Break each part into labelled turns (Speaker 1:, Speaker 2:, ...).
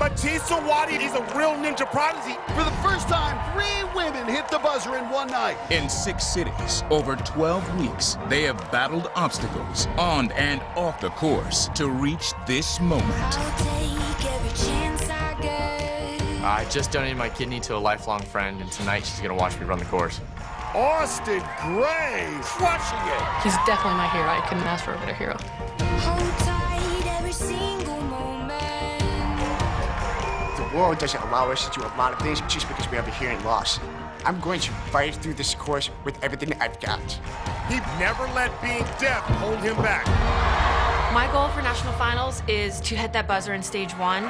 Speaker 1: Matisse Sawadi, he's a real ninja prodigy.
Speaker 2: For the first time, 3 women hit the buzzer in one night.
Speaker 3: In 6 cities, over 12 weeks, they have battled obstacles on and off the course to reach this moment.
Speaker 4: I just donated my kidney to a lifelong friend, and tonight she's gonna watch me run the course.
Speaker 1: Austin Gray crushing it.
Speaker 5: He's definitely my hero. I couldn't ask for a better hero.
Speaker 6: The world doesn't allow us to do a lot of things just because we have a hearing loss. I'm going to fight through this course with everything I've got.
Speaker 1: He'd never let being deaf hold him back.
Speaker 7: My goal for national finals is to hit that buzzer in stage 1.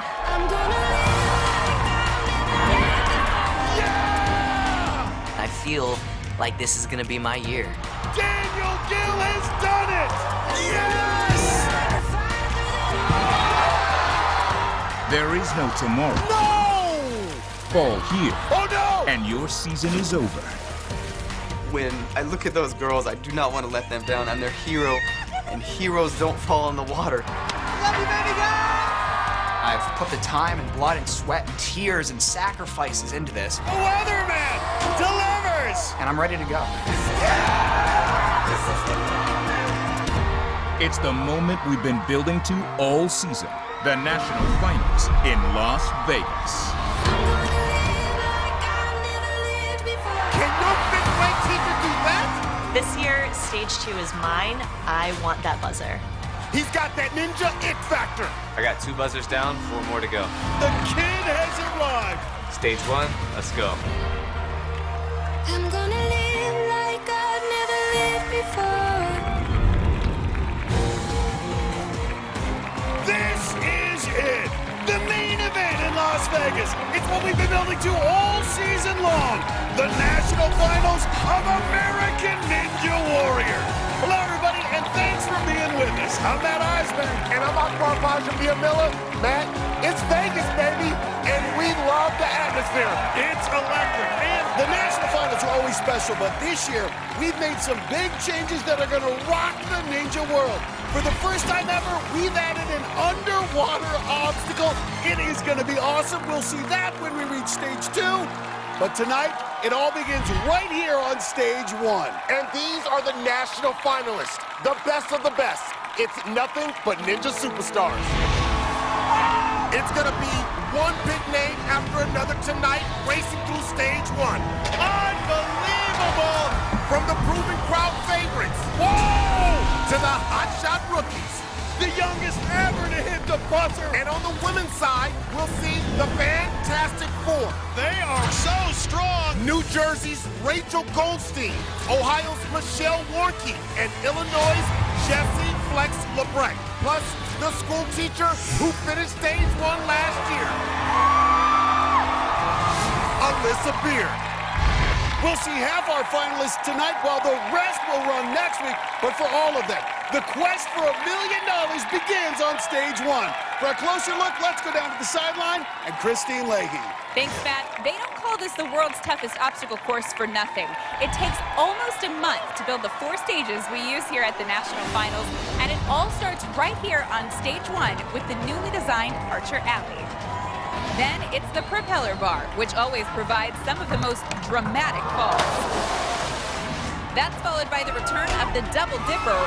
Speaker 1: Yeah!
Speaker 8: I feel like this is gonna be my year.
Speaker 1: Daniel Gill has done it! Yes!
Speaker 3: There is no tomorrow.
Speaker 1: No!
Speaker 3: Fall here,
Speaker 1: Oh no!
Speaker 3: and your season is over.
Speaker 9: When I look at those girls, I do not want to let them down. I'm their hero, and heroes don't fall in the water.
Speaker 2: Love you, baby girl!
Speaker 10: I've put the time and blood and sweat and tears and sacrifices into this.
Speaker 1: The Weatherman delivers!
Speaker 10: And I'm ready to go.
Speaker 3: It's the moment we've been building to all season. The national finals in Las Vegas.
Speaker 1: Can your fifth grade teacher do that?
Speaker 11: This year, stage 2 is mine. I want that buzzer.
Speaker 1: He's got that ninja it factor.
Speaker 4: I got 2 buzzers down, 4 more to go.
Speaker 1: The kid has arrived.
Speaker 4: Stage 1, let's go.
Speaker 12: I'm gonna live like I've never lived before.
Speaker 1: This is it. The main event in Las Vegas. It's what we've been building to all season long. The national finals of American Ninja Warrior. Hello, everybody, and thanks for being with us. I'm Matt Eisman.
Speaker 6: And I'm Akbar Mia Miller. Matt, it's Vegas, baby, and we love the atmosphere.
Speaker 1: It's electric, and the national finals are always special, but this year, we've made some big changes that are gonna rock the ninja world. For the first time ever, we've added an underwater obstacle. It is gonna be awesome. We'll see that when we reach stage 2. But tonight, it all begins right here on stage 1.
Speaker 6: And these are the national finalists, the best of the best. It's nothing but ninja superstars. It's gonna be one big name after another tonight, racing through stage 1.
Speaker 1: Unbelievable!
Speaker 6: From the proven crowd favorites, whoa, to the hotshot rookies.
Speaker 1: The youngest ever to hit the buzzer.
Speaker 6: And on the women's side, we'll see the Fantastic Four.
Speaker 1: They are so strong.
Speaker 6: New Jersey's Rachel Goldstein, Ohio's Michelle Warnke, and Illinois' Jessie Flex LeBrecht. Plus, the school teacher who finished stage 1 last year, Alyssa Beard.
Speaker 1: We'll see half our finalists tonight while the rest will run next week. But for all of them, the quest for $1 million begins on stage 1. For a closer look, let's go down to the sideline and Christine Leahy.
Speaker 13: Thanks, Matt. They don't call this the world's toughest obstacle course for nothing. It takes almost a month to build the 4 stages we use here at the National Finals, and it all starts right here on stage 1 with the newly designed Archer Alley. Then it's the propeller bar, which always provides some of the most dramatic falls. That's followed by the return of the Double Dipper,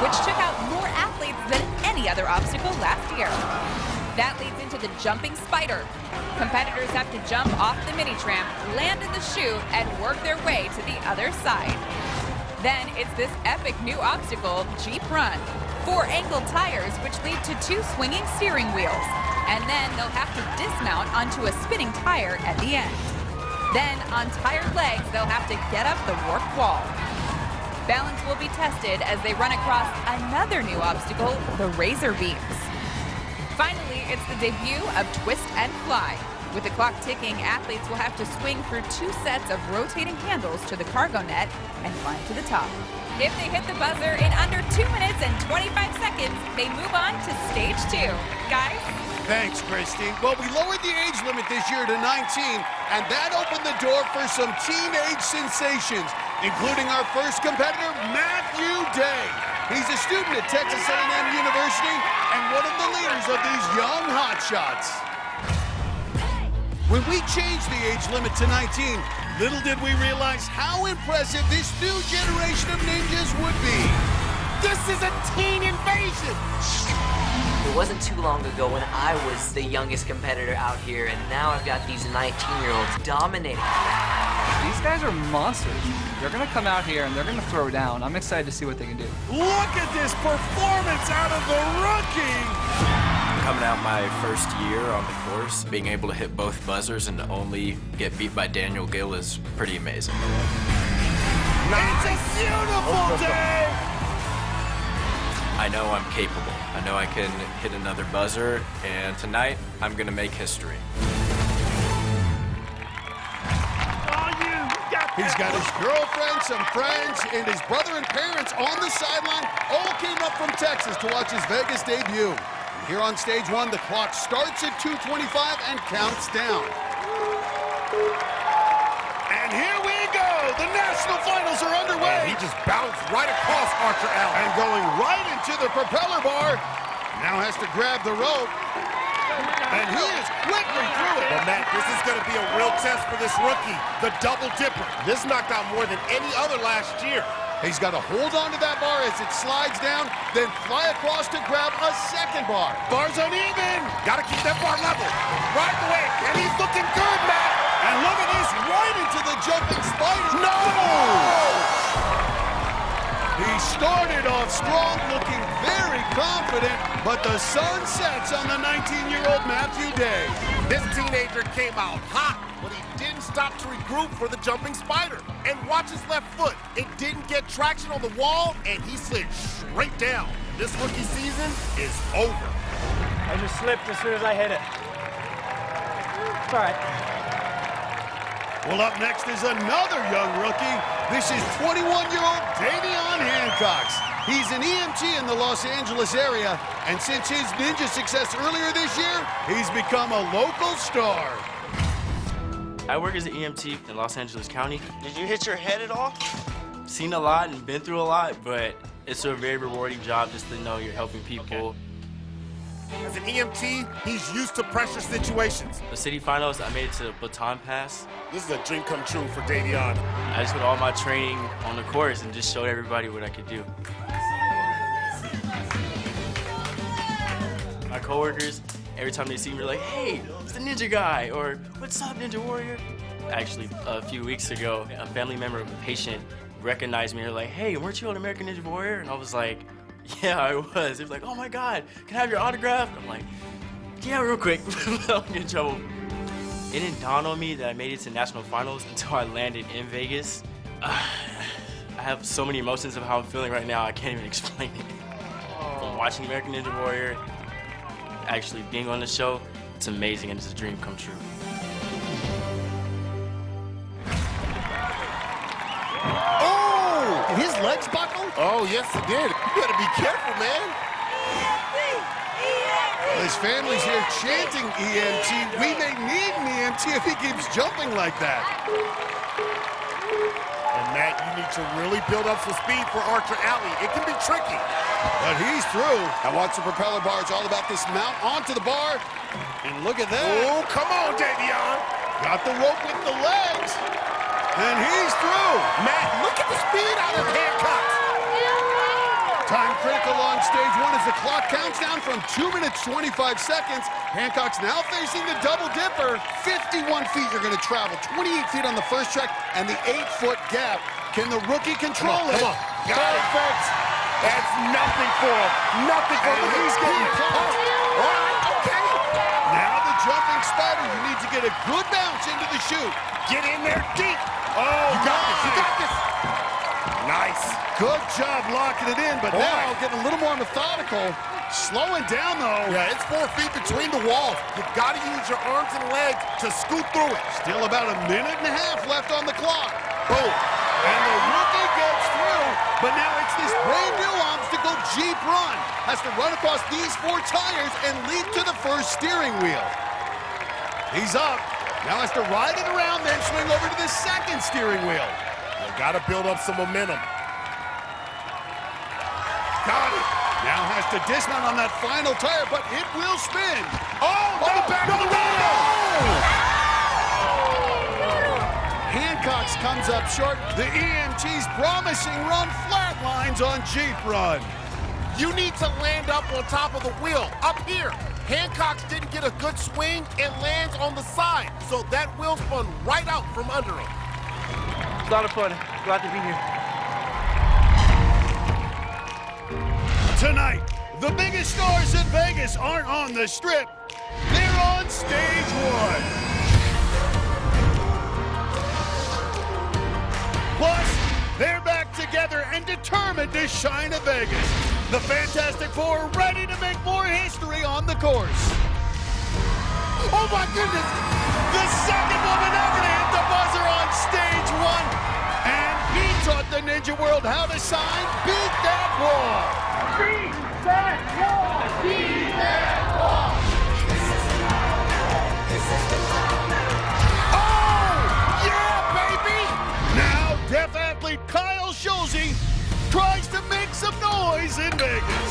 Speaker 13: which took out more athletes than any other obstacle last year. That leads into the Jumping Spider. Competitors have to jump off the mini tramp, land in the chute, and work their way to the other side. Then it's this epic new obstacle, Jeep Run. 4 angled tires, which lead to 2 swinging steering wheels. And then they'll have to dismount onto a spinning tire at the end. Then, on tired legs, they'll have to get up the warped wall. Balance will be tested as they run across another new obstacle, the Razor Beams. Finally, it's the debut of Twist and Fly. With the clock ticking, athletes will have to swing through 2 sets of rotating handles to the cargo net and climb to the top. If they hit the buzzer in under 2 minutes and 25 seconds, they move on to stage 2. Guys?
Speaker 1: Thanks, Christine. Well, we lowered the age limit this year to 19, and that opened the door for some teenage sensations, including our first competitor, Matthew Day. He's a student at Texas A&M University and one of the leaders of these young hotshots.
Speaker 2: When we changed the age limit to 19, little did we realize how impressive this new generation of ninjas would be.
Speaker 6: This is a teen invasion!
Speaker 8: It wasn't too long ago when I was the youngest competitor out here, and now I've got these 19-year-olds dominating.
Speaker 10: These guys are monsters. They're gonna come out here and they're gonna throw down. I'm excited to see what they can do.
Speaker 1: Look at this performance out of the rookie!
Speaker 14: Coming out my first year on the course, being able to hit both buzzers and to only get beat by Daniel Gill is pretty amazing.
Speaker 1: It's a beautiful day!
Speaker 14: I know I'm capable. I know I can hit another buzzer, and tonight I'm gonna make history.
Speaker 2: He's got his girlfriend, some friends, and his brother and parents on the sideline. All came up from Texas to watch his Vegas debut. And here on stage one, the clock starts at 2:25 and counts down.
Speaker 1: And here we go. The national finals are underway.
Speaker 6: And he just bounced right across Archer Alley.
Speaker 2: And going right into the propeller bar. Now has to grab the rope. And he is quickly through it.
Speaker 6: Well, Matt, this is going to be a real test for this rookie, the double dipper. This knocked out more than any other last year.
Speaker 2: He's got to hold on to that bar as it slides down, then fly across to grab a second bar.
Speaker 1: Bar's uneven.
Speaker 6: Got to keep that bar level. Right away, and he's looking good, Matt.
Speaker 2: And look at this, right into the jumping spider.
Speaker 6: No!
Speaker 2: He started off strong, looking very confident, but the sun sets on the 19-year-old Matthew Day.
Speaker 6: This teenager came out hot, but he didn't stop to regroup for the jumping spider. And watch his left foot. It didn't get traction on the wall, and he slid straight down. This rookie season is over.
Speaker 15: I just slipped as soon as I hit it. All right.
Speaker 2: Well, up next is another young rookie. This is 21-year-old Davion Hancox. He's an EMT in the Los Angeles area, and since his ninja success earlier this year, he's become a local star.
Speaker 16: I work as an EMT in Los Angeles County.
Speaker 15: Did you hit your head at all?
Speaker 16: Seen a lot and been through a lot, but it's a very rewarding job just to know you're helping people.
Speaker 6: Okay. As an EMT, he's used to pressure situations.
Speaker 16: The city finals, I made it to Baton Pass.
Speaker 6: This is a dream come true for Davion.
Speaker 16: I just put all my training on the course and just showed everybody what I could do. My coworkers, every time they see me, they're like, hey, it's the ninja guy, or what's up, Ninja Warrior? Actually, a few weeks ago, a family member of a patient recognized me. They're like, hey, weren't you on American Ninja Warrior? And I was like, yeah, I was. He was like, oh my God, can I have your autograph? I'm like, yeah, real quick. I'll get in trouble. It didn't dawn on me that I made it to national finals until I landed in Vegas. I have so many emotions of how I'm feeling right now, I can't even explain it. From watching American Ninja Warrior, actually being on the show, it's amazing and it's a dream come true.
Speaker 2: Oh! Did his legs buckle?
Speaker 6: Oh, yes, he did. You better be careful, man.
Speaker 2: Well, his family's here chanting EMT. We may need an EMT if he keeps jumping like that.
Speaker 6: And Matt, you need to really build up some speed for Archer Alley. It can be tricky.
Speaker 2: But he's through. Now watch the propeller bar. It's all about this mount onto the bar. And look at that.
Speaker 6: Oh, come on, Davion.
Speaker 2: Got the rope with the legs. And he's through.
Speaker 6: Matt, look at the speed out of Hancock.
Speaker 2: Time critical on stage one as the clock counts down from 2 minutes, 25 seconds. Hancock's now facing the double dipper. 51 feet you're going to travel. 28 feet on the first track and the 8-foot gap. Can the rookie control it?
Speaker 6: Come on. Perfect. That's nothing for him. Nothing for him.
Speaker 2: He's getting caught.
Speaker 6: All right, okay.
Speaker 2: Now the jumping spider. You need to get a good bounce into the chute.
Speaker 6: Get in there deep. Oh, you got this. You got this. Nice.
Speaker 2: Good job locking it in, but now getting a little more methodical. Slowing down, though.
Speaker 6: Yeah, it's 4 feet between the walls. You've got to use your arms and legs to scoot through it.
Speaker 2: Still about a minute and a half left on the clock. Boom. And the rookie gets through, but now it's this brand new obstacle, Jeep Run. Has to run across these 4 tires and leap to the first steering wheel. He's up. Now has to ride it around, then swing over to the second steering wheel.
Speaker 6: You got to build up some momentum.
Speaker 2: Got it. Now has to dismount on that final tire, but it will spin.
Speaker 6: Oh, on the back of the wheel!
Speaker 2: Hancock's comes up short. The EMT's promising run flatlines on Jeep Run.
Speaker 6: You need to land up on top of the wheel, up here. Hancock's didn't get a good swing and lands on the side, so that wheel spun right out from under him.
Speaker 15: It's a lot of fun. Glad to be here.
Speaker 2: Tonight, the biggest stars in Vegas aren't on the strip. They're on stage one. Plus, they're back together and determined to shine at Vegas. The Fantastic Four ready to make more history on the course.
Speaker 6: Oh my goodness!
Speaker 2: The second woman ever to hit the buzzer on stage one. And he taught the Ninja World how to sign Beat That Wall. Beat that wall! Beat that wall! Oh! Yeah, baby! Now, deaf athlete Kyle Schulze tries to make some noise in Vegas.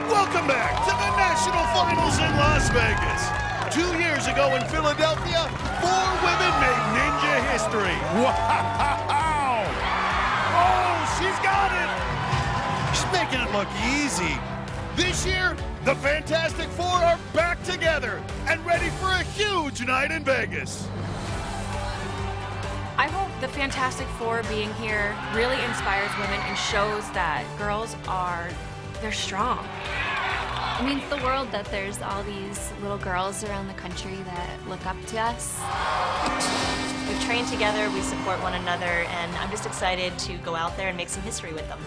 Speaker 2: Welcome back to the National Finals in Las Vegas. 2 years ago in Philadelphia, 4 women made Ninja history. Wow! Oh, she's got it! She's making it look easy. This year, the Fantastic Four are back together and ready for a huge night in Vegas.
Speaker 7: I hope the Fantastic Four being here really inspires women and shows that girls they're strong.
Speaker 17: It means the world that there's all these little girls around the country that look up to us.
Speaker 11: We train together, we support one another, and I'm just excited to go out there and make some history with them.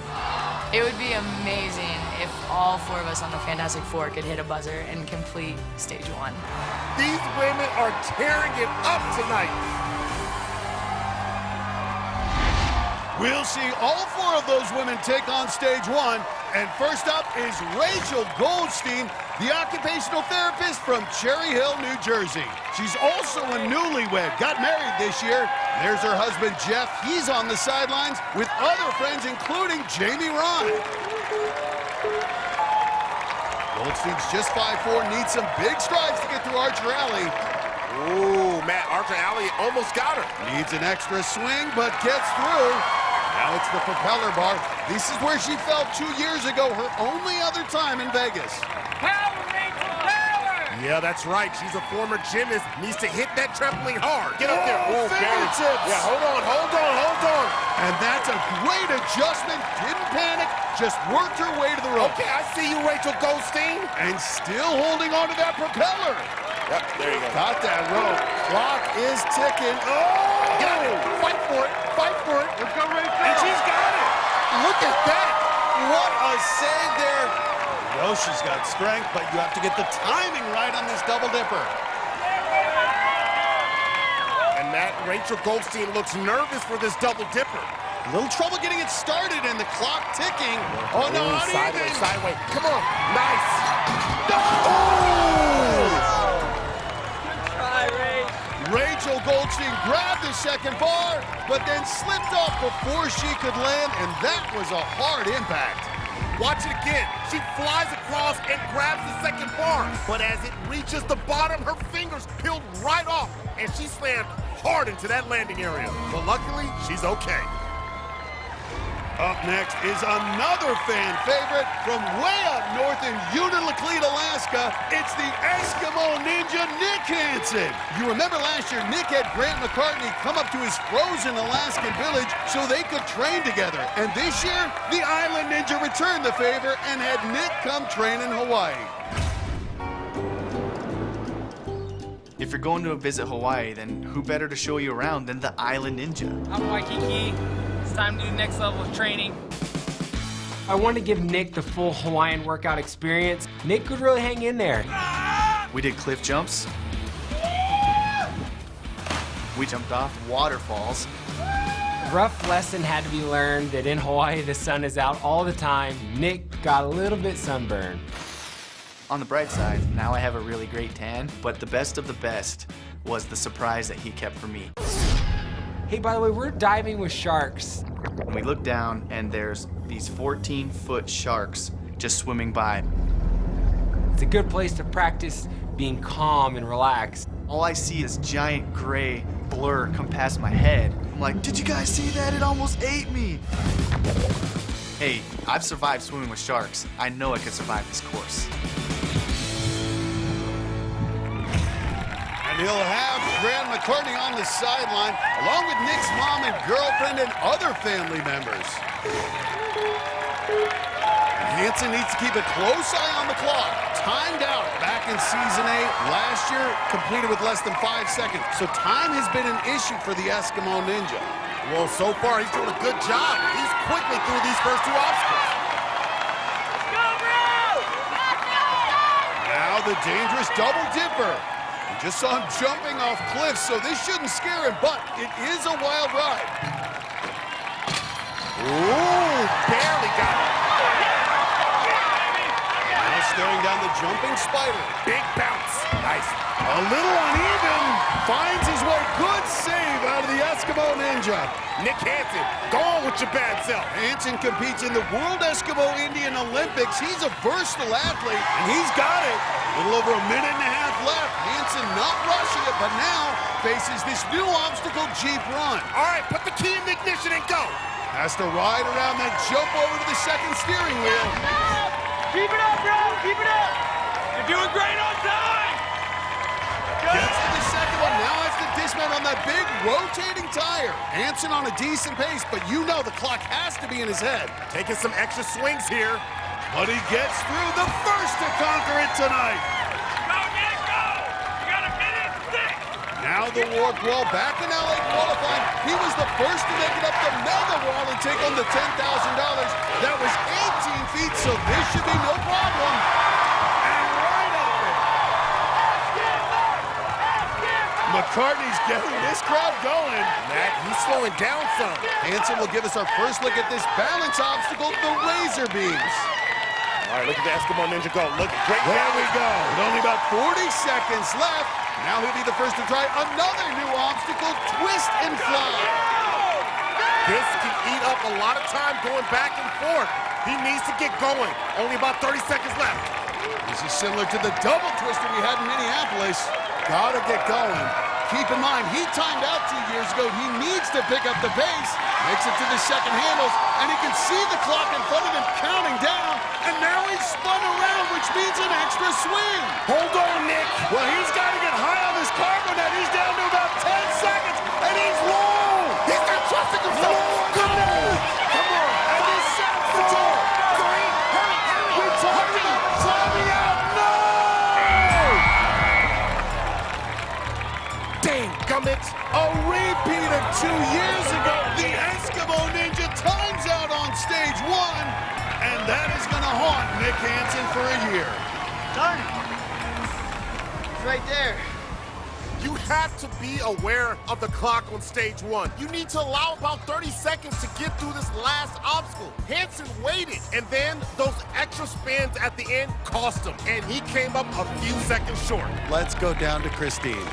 Speaker 18: It would be amazing if all 4 of us on the Fantastic Four could hit a buzzer and complete stage 1.
Speaker 6: These women are tearing it up tonight.
Speaker 2: We'll see all 4 of those women take on stage 1. And first up is Rachel Goldstein, the occupational therapist from Cherry Hill, New Jersey. She's also a newlywed, got married this year. There's her husband, Jeff. He's on the sidelines with other friends, including Jamie Ron. Goldstein's just 5'4", needs some big strides to get through Archer Alley.
Speaker 6: Ooh, Matt, Archer Alley almost got her.
Speaker 2: Needs an extra swing, but gets through. Now it's the propeller bar. This is where she fell 2 years ago, her only other time in Vegas.
Speaker 15: Power, Rachel, power!
Speaker 6: Yeah, that's right. She's a former gymnast. Needs to hit that trampoline hard. Get up there.
Speaker 2: Oh, fingertips.
Speaker 6: Yeah, hold on.
Speaker 2: And that's a great adjustment. Didn't panic, just worked her way to the rope.
Speaker 6: Okay, I see you, Rachel Goldstein.
Speaker 2: And still holding on to that propeller.
Speaker 6: Yep, there you go.
Speaker 2: Got that rope. Clock is ticking. Oh!
Speaker 6: Got it. Fight for it.
Speaker 2: Let's go, Rachel.
Speaker 6: And she's got it. Look at that.
Speaker 2: What a save there. You know she's got strength, but you have to get the timing right on this double dipper.
Speaker 6: And that Rachel Goldstein looks nervous for this double dipper.
Speaker 2: A little trouble getting it started and the clock ticking. Oh, no, not even.
Speaker 6: Sideways. Come on. Nice.
Speaker 2: No!
Speaker 15: Good try, Ray.
Speaker 2: Rachel Goldstein grabbed the second bar, but then slipped off before she could land, and that was a hard impact.
Speaker 6: Watch it again. She flies across and grabs the second bar. But as it reaches the bottom, her fingers peeled right off, and she slammed hard into that landing area. But luckily, she's okay.
Speaker 2: Up next is another fan favorite from way up north in Unalakleet, Alaska. It's the Eskimo Ninja, Nick Hansen. You remember last year, Nick had Grant McCartney come up to his frozen Alaskan village so they could train together. And this year, the Island Ninja returned the favor and had Nick come train in Hawaii.
Speaker 9: If you're going to visit Hawaii, then who better to show you around than the Island Ninja?
Speaker 15: I'm Waikiki. It's time to do the next level of training. I wanted to give Nick the full Hawaiian workout experience. Nick could really hang in there.
Speaker 9: We did cliff jumps. We jumped off waterfalls.
Speaker 15: Rough lesson had to be learned that in Hawaii the sun is out all the time. Nick got a little bit sunburned.
Speaker 9: On the bright side, now I have a really great tan, but the best of the best was the surprise that he kept for me.
Speaker 15: Hey, by the way, we're diving with sharks.
Speaker 9: And we look down and there's these 14-foot sharks just swimming by.
Speaker 15: It's a good place to practice being calm and relaxed.
Speaker 9: All I see is giant gray blur come past my head. I'm like, did you guys see that? It almost ate me. Hey, I've survived swimming with sharks. I know I could survive this course.
Speaker 2: And he'll have Grant McCartney on the sideline, along with Nick's mom and girlfriend and other family members. Hansen needs to keep a close eye on the clock. Timed out back in Season 8 last year, completed with less than 5 seconds. So time has been an issue for the Eskimo Ninja.
Speaker 6: Well, so far, he's doing a good job. He's quickly through these first 2 obstacles.
Speaker 2: Now the dangerous double dipper. We just saw him jumping off cliffs, so this shouldn't scare him, but it is a wild ride.
Speaker 6: Ooh, barely got it.
Speaker 2: Now staring down the jumping spider.
Speaker 6: Big bounce. Nice.
Speaker 2: A little uneven. Finds his way. Good save out of the Eskimo Ninja.
Speaker 6: Nick Hansen, go on with your bad self.
Speaker 2: Hansen competes in the World Eskimo Indian Olympics. He's a versatile athlete, and he's got it. A little over a minute and a half left. Hansen not rushing it, but now faces this new obstacle, Jeep Run.
Speaker 6: All right, put the key in the ignition and go.
Speaker 2: Has to ride around, then jump over to the second steering wheel.
Speaker 15: Keep it up, bro! Keep it up! You're doing great on time!
Speaker 2: Gets to the second one, now has to dismount on that big rotating tire. Hansen on a decent pace, but you know the clock has to be in his head.
Speaker 6: Taking some extra swings here.
Speaker 2: But he gets through, the first to conquer it tonight.
Speaker 15: Go, Nick, go! You got a minute 6!
Speaker 2: Now the warp wall back in LA qualifying. He was the first to make it up the mega wall and take on the $10,000. That was 18 feet, so this should be no problem. And right up it. McCartney's getting this crowd going.
Speaker 6: Matt, he's slowing down some.
Speaker 2: Hansen will give us our first look at this balance obstacle, the Razor Beams.
Speaker 6: All right, look at the Eskimo Ninja go. Look, great.
Speaker 2: There we go. With only about 40 seconds left. Now he'll be the first to try another new obstacle, Twist and Fly.
Speaker 6: This can eat up a lot of time going back and forth. He needs to get going. Only about 30 seconds left.
Speaker 2: This is similar to the double twister we had in Minneapolis. Gotta get going. Keep in mind, he timed out 2 years ago. He needs to pick up the pace. Makes it to the second handles, and he can see the clock in front of him counting down. And now he's spun around, which means an extra swing.
Speaker 6: Hold on, Nick.
Speaker 2: Well, he's got to get high on this cargo net. He's down to about 10 seconds, and he's low.
Speaker 6: He's not trusting himself.
Speaker 2: Come on. And this sets the tone. 3, hurry. Returning. Climbing out. No!
Speaker 6: Dang, gummit.
Speaker 2: A repeat of 2 years ago. The Eskimo Ninja times out on stage 1. And that is going to haunt Nick Hansen for a year.
Speaker 9: Darn it. It's right there.
Speaker 6: You have to be aware of the clock on stage 1. You need to allow about 30 seconds to get through this last obstacle. Hansen waited, and then those extra spins at the end cost him, and he came up a few seconds short.
Speaker 2: Let's go down to Christine.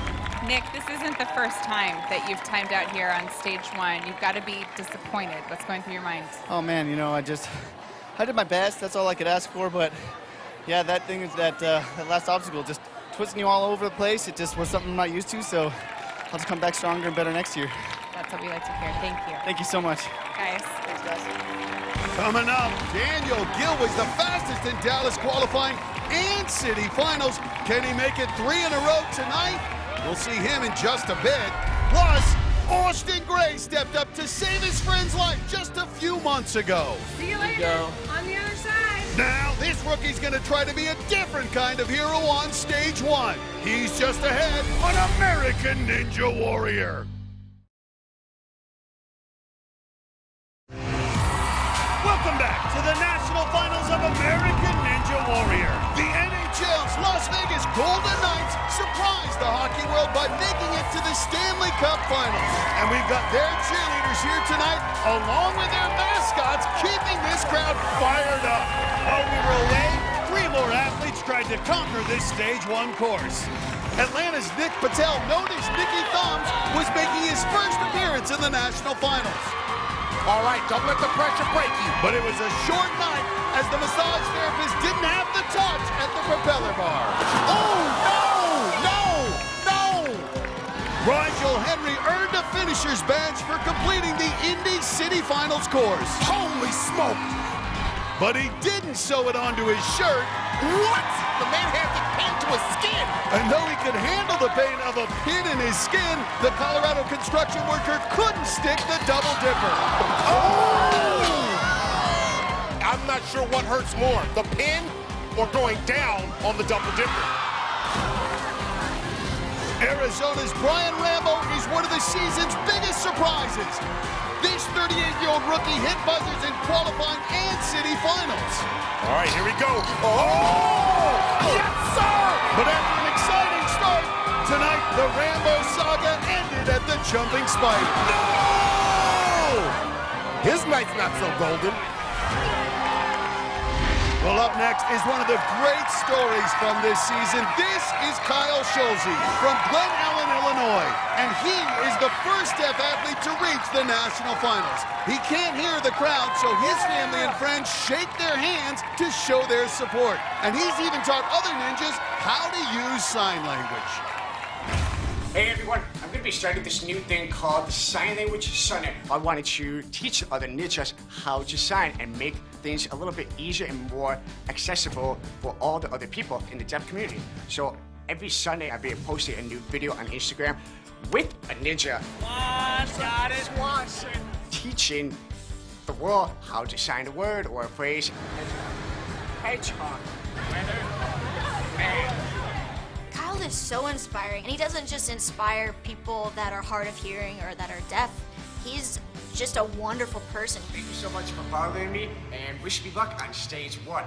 Speaker 13: Nick, this isn't the first time that you've timed out here on stage 1. You've got to be disappointed. What's going through your mind?
Speaker 9: Oh man, you know, I did my best. That's all I could ask for. But yeah, that thing is that last obstacle just twisting you all over the place. It just was something I'm not used to. So I'll just come back stronger and better next year.
Speaker 13: That's what we like to hear. Thank you.
Speaker 9: Thank you so much.
Speaker 13: Guys.
Speaker 9: Thanks, guys.
Speaker 2: Coming up, Daniel Gill was the fastest in Dallas qualifying and city finals. Can he make it 3 in a row tonight? We'll see him in just a bit. Plus, Austin Gray stepped up to save his friend's life just a few months ago.
Speaker 13: See you later. On the other side.
Speaker 2: Now, this rookie's gonna try to be a different kind of hero on stage 1. He's just ahead on American Ninja Warrior. Welcome back to the National Finals of American Ninja Warrior. The NHL's Las Vegas Golden Knights surprised the hockey world by making it to the Stanley Cup Finals. And we've got their cheerleaders here tonight, along with their mascots, keeping this crowd fired up. While we were away, 3 more athletes tried to conquer this stage 1 course. Atlanta's Nick Patel, known as Nicky Thumbs, was making his first appearance in the National Finals.
Speaker 6: All right, don't let the pressure break you.
Speaker 2: But it was a short night as the massage therapist didn't have the touch at the propeller bar. Oh, no! Rigel Henry earned a finisher's badge for completing the Indy City Finals course.
Speaker 6: Holy smoke!
Speaker 2: But he didn't sew it onto his shirt.
Speaker 6: What? The man has it pinned to his skin.
Speaker 2: And though he could handle the pain of a pin in his skin, the Colorado construction worker couldn't stick the double dipper.
Speaker 6: Oh! I'm not sure what hurts more, the pin or going down on the double dipper.
Speaker 2: Arizona's Brian Rambo is one of the season's biggest surprises. This 38-year-old rookie hit buzzers in qualifying and city finals.
Speaker 6: All right, here we go. Oh! Yes, sir!
Speaker 2: But after an exciting start, tonight the Rambo saga ended at the jumping spider.
Speaker 6: No! His night's not so golden.
Speaker 2: Well, up next is one of the great stories from this season. This is Kyle Schulze from Glen Ellen, Illinois. And he is the first deaf athlete to reach the national finals. He can't hear the crowd, so his family and friends shake their hands to show their support. And he's even taught other ninjas how to use sign language.
Speaker 19: Hey everyone, I'm going to be starting this new thing called the Sign Language Summit. I wanted to teach other ninjas how to sign and make things a little bit easier and more accessible for all the other people in the deaf community. So every Sunday I'll be posting a new video on Instagram with a ninja teaching the world how to sign a word or a phrase. Hedgehog, weather,
Speaker 17: Kyle is so inspiring, and he doesn't just inspire people that are hard of hearing or that are deaf. He's just a wonderful person.
Speaker 19: Thank you so much for following me, and wish me luck on stage 1.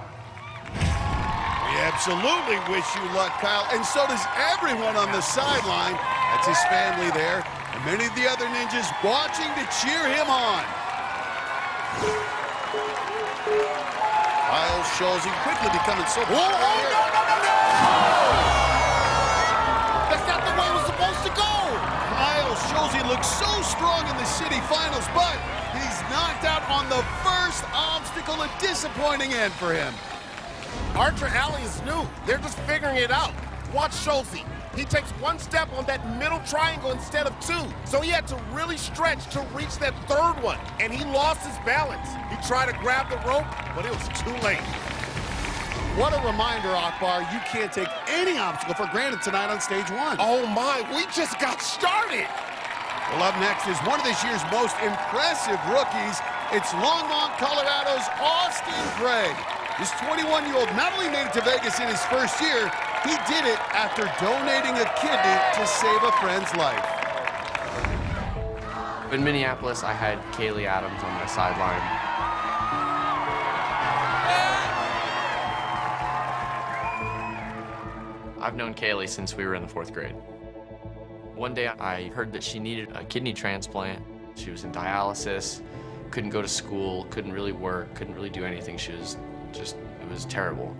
Speaker 2: We absolutely wish you luck, Kyle, and so does everyone on the sideline. That's his family there, and many of the other ninjas watching to cheer him on. Kyle Schulze quickly becoming so popular.
Speaker 6: That's not the way it was supposed to go.
Speaker 2: Kyle Schulze looks so strong in the city finals, but he's knocked out on the first obstacle. A disappointing end for him.
Speaker 6: Archer Alley is new. They're just figuring it out. Watch Schulze. He takes one step on that middle triangle instead of 2. So he had to really stretch to reach that third one. And he lost his balance. He tried to grab the rope, but it was too late.
Speaker 2: What a reminder, Akbar. You can't take any obstacle for granted tonight on stage 1.
Speaker 6: Oh my, we just got started.
Speaker 2: Well, up next is one of this year's most impressive rookies. It's Longmont, Colorado's Austin Gray. This 21-year-old not only made it to Vegas in his first year, he did it after donating a kidney to save a friend's life.
Speaker 4: In Minneapolis, I had Kaylee Adams on my sideline. I've known Kaylee since we were in the 4th grade. One day I heard that she needed a kidney transplant. She was in dialysis, couldn't go to school, couldn't really work, couldn't really do anything. She was just, it was terrible.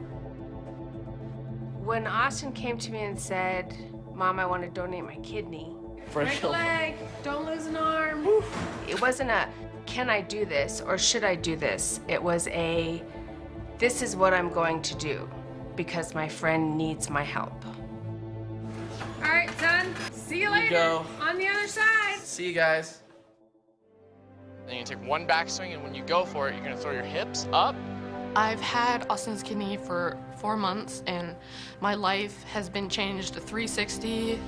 Speaker 20: When Austin came to me and said, "Mom, I want to donate my kidney." Break a leg, don't lose an arm. It wasn't a, can I do this or should I do this? It was a, this is what I'm going to do because my friend needs my help. All right, son, see you later.
Speaker 4: Go.
Speaker 20: On the other side.
Speaker 4: See you guys. Then you take one backswing, and when you go for it, you're gonna throw your hips up.
Speaker 5: I've had Austin's kidney for 4 months, and my life has been changed to 360.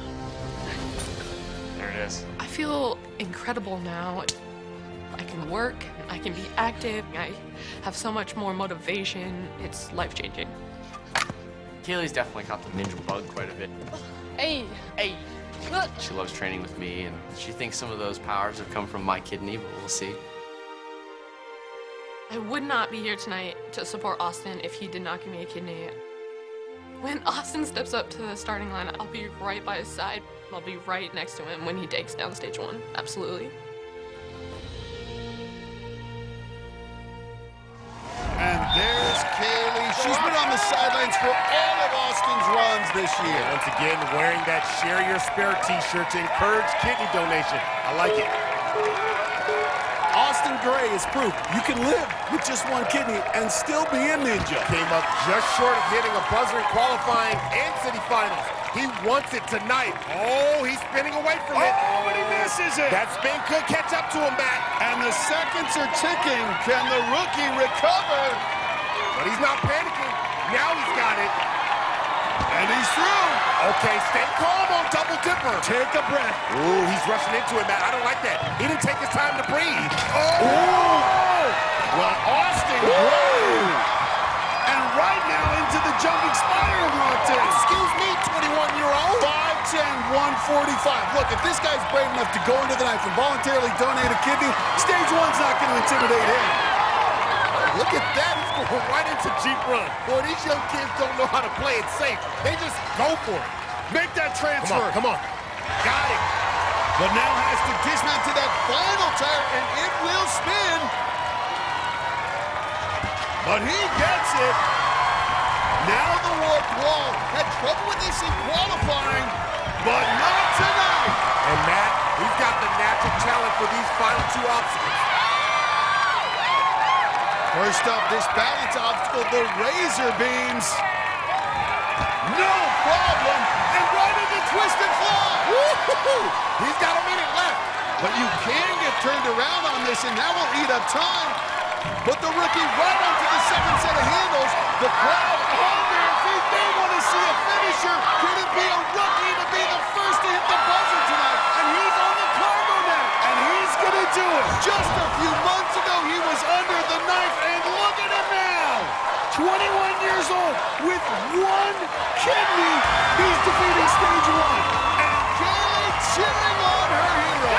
Speaker 4: There it is.
Speaker 5: I feel incredible now. I can work, I can be active, I have so much more motivation. It's life-changing.
Speaker 4: Kaylee's definitely caught the ninja bug quite a bit.
Speaker 5: Hey!
Speaker 4: Hey! She loves training with me, and she thinks some of those powers have come from my kidney, but we'll see.
Speaker 5: I would not be here tonight to support Austin if he did not give me a kidney. When Austin steps up to the starting line, I'll be right by his side. I'll be right next to him when he takes down stage 1. Absolutely.
Speaker 2: And there's Kaylee. She's been on the sidelines for all of Austin's runs this year.
Speaker 6: Once again, wearing that Share Your Spirit t-shirt to encourage kidney donation. I like it.
Speaker 2: Austin
Speaker 1: Austin Gray is proof you can live with just one kidney and still be a ninja.
Speaker 6: Came up just short of hitting a buzzer in qualifying and city finals. He wants it tonight. Oh, he's spinning away from it.
Speaker 1: Oh, and he misses it.
Speaker 6: That spin could catch up to him, Matt.
Speaker 1: And the seconds are ticking. Can the rookie recover?
Speaker 6: But he's not panicking. Now he's got it.
Speaker 1: And he's through.
Speaker 6: Okay, stay calm on double dipper.
Speaker 1: Take a breath.
Speaker 6: Ooh, he's rushing into it, Matt. I don't like that. He didn't take his time to breathe.
Speaker 1: Oh! Well, Austin Gray. And right now into the jumping spider routine.
Speaker 6: Excuse me, 21-year-old.
Speaker 1: 5'10", 145. Look, if this guy's brave enough to go into the knife and voluntarily donate a kidney, stage one's not going to intimidate him.
Speaker 6: Look at that. He's going right into Jeep Run. Boy, these young kids don't know how to play it safe. They just go for it.
Speaker 1: Make that transfer.
Speaker 6: Come on. Got it.
Speaker 1: But now has to dismount to that final tire, and it will spin. But he gets it. Now the warped wall. Had trouble with this in qualifying, but not tonight.
Speaker 6: And Matt, he's got the natural talent for these final two obstacles.
Speaker 1: First up, this balance obstacle, the razor beams. No problem. And right into Twisted Fly.
Speaker 6: Woo-hoo-hoo. He's got a minute left.
Speaker 1: But you can get turned around on this, and that will eat up time. But the rookie right onto the second set of handles. The crowd on their feet. They want to see a finisher. Could it be a rookie to be the first to hit the buzzer tonight? And he's on the cargo net. And he's going to do it. Just a few months ago, he was under the knife. And look at him now. 21 years old with one kidney. He's defeating stage one. And Kaylee cheering on her hero.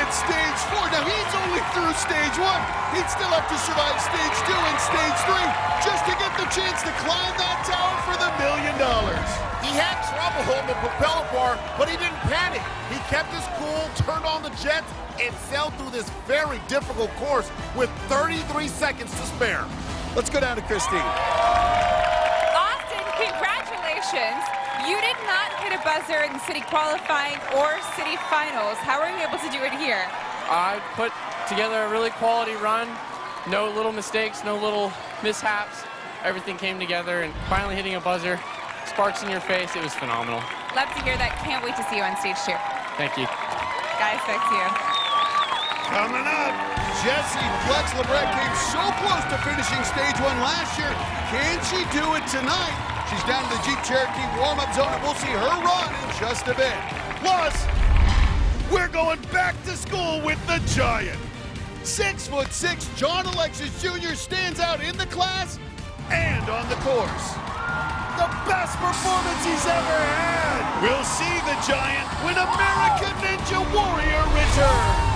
Speaker 1: Stage 4. Now, he's only through stage 1. He'd still have to survive stage 2 and stage 3 just to get the chance to climb that tower for the $1 million.
Speaker 6: He had trouble holding the propeller bar, but he didn't panic. He kept his cool, turned on the jets, and sailed through this very difficult course with 33 seconds to spare.
Speaker 1: Let's go down to Christine.
Speaker 13: Austin, congratulations. You did not hit a buzzer in city qualifying or city finals. How were you able to do it here?
Speaker 21: I put together a really quality run. No little mistakes, no little mishaps. Everything came together, and finally hitting a buzzer, sparks in your face, it was phenomenal.
Speaker 13: Love to hear that. Can't wait to see you on stage 2.
Speaker 21: Thank you.
Speaker 13: Guys, back to you.
Speaker 1: Coming up, Jessie Flex Labrecque came so close to finishing stage 1 last year. Can she do it tonight? She's down to the Jeep Cherokee warm-up zone, and we'll see her run in just a bit. Plus, we're going back to school with the Giant. 6'6", John Alexis Jr. stands out in the class and on the course. The best performance he's ever had. We'll see the Giant when American Ninja Warrior returns.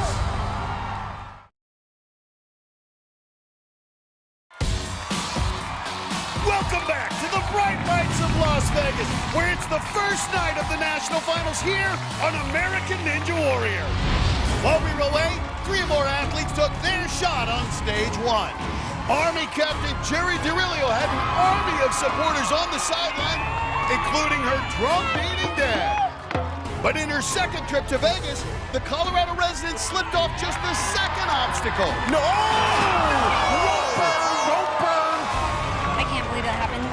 Speaker 1: Welcome back to the bright lights of Las Vegas, where it's the first night of the National Finals here on American Ninja Warrior. While we were away, 3 more athletes took their shot on stage 1. Army Captain Jerry DeRilio had an army of supporters on the sideline, including her drum-beating dad. But in her second trip to Vegas, the Colorado resident slipped off just the second obstacle. No! Rope burn!
Speaker 11: I can't believe that happened.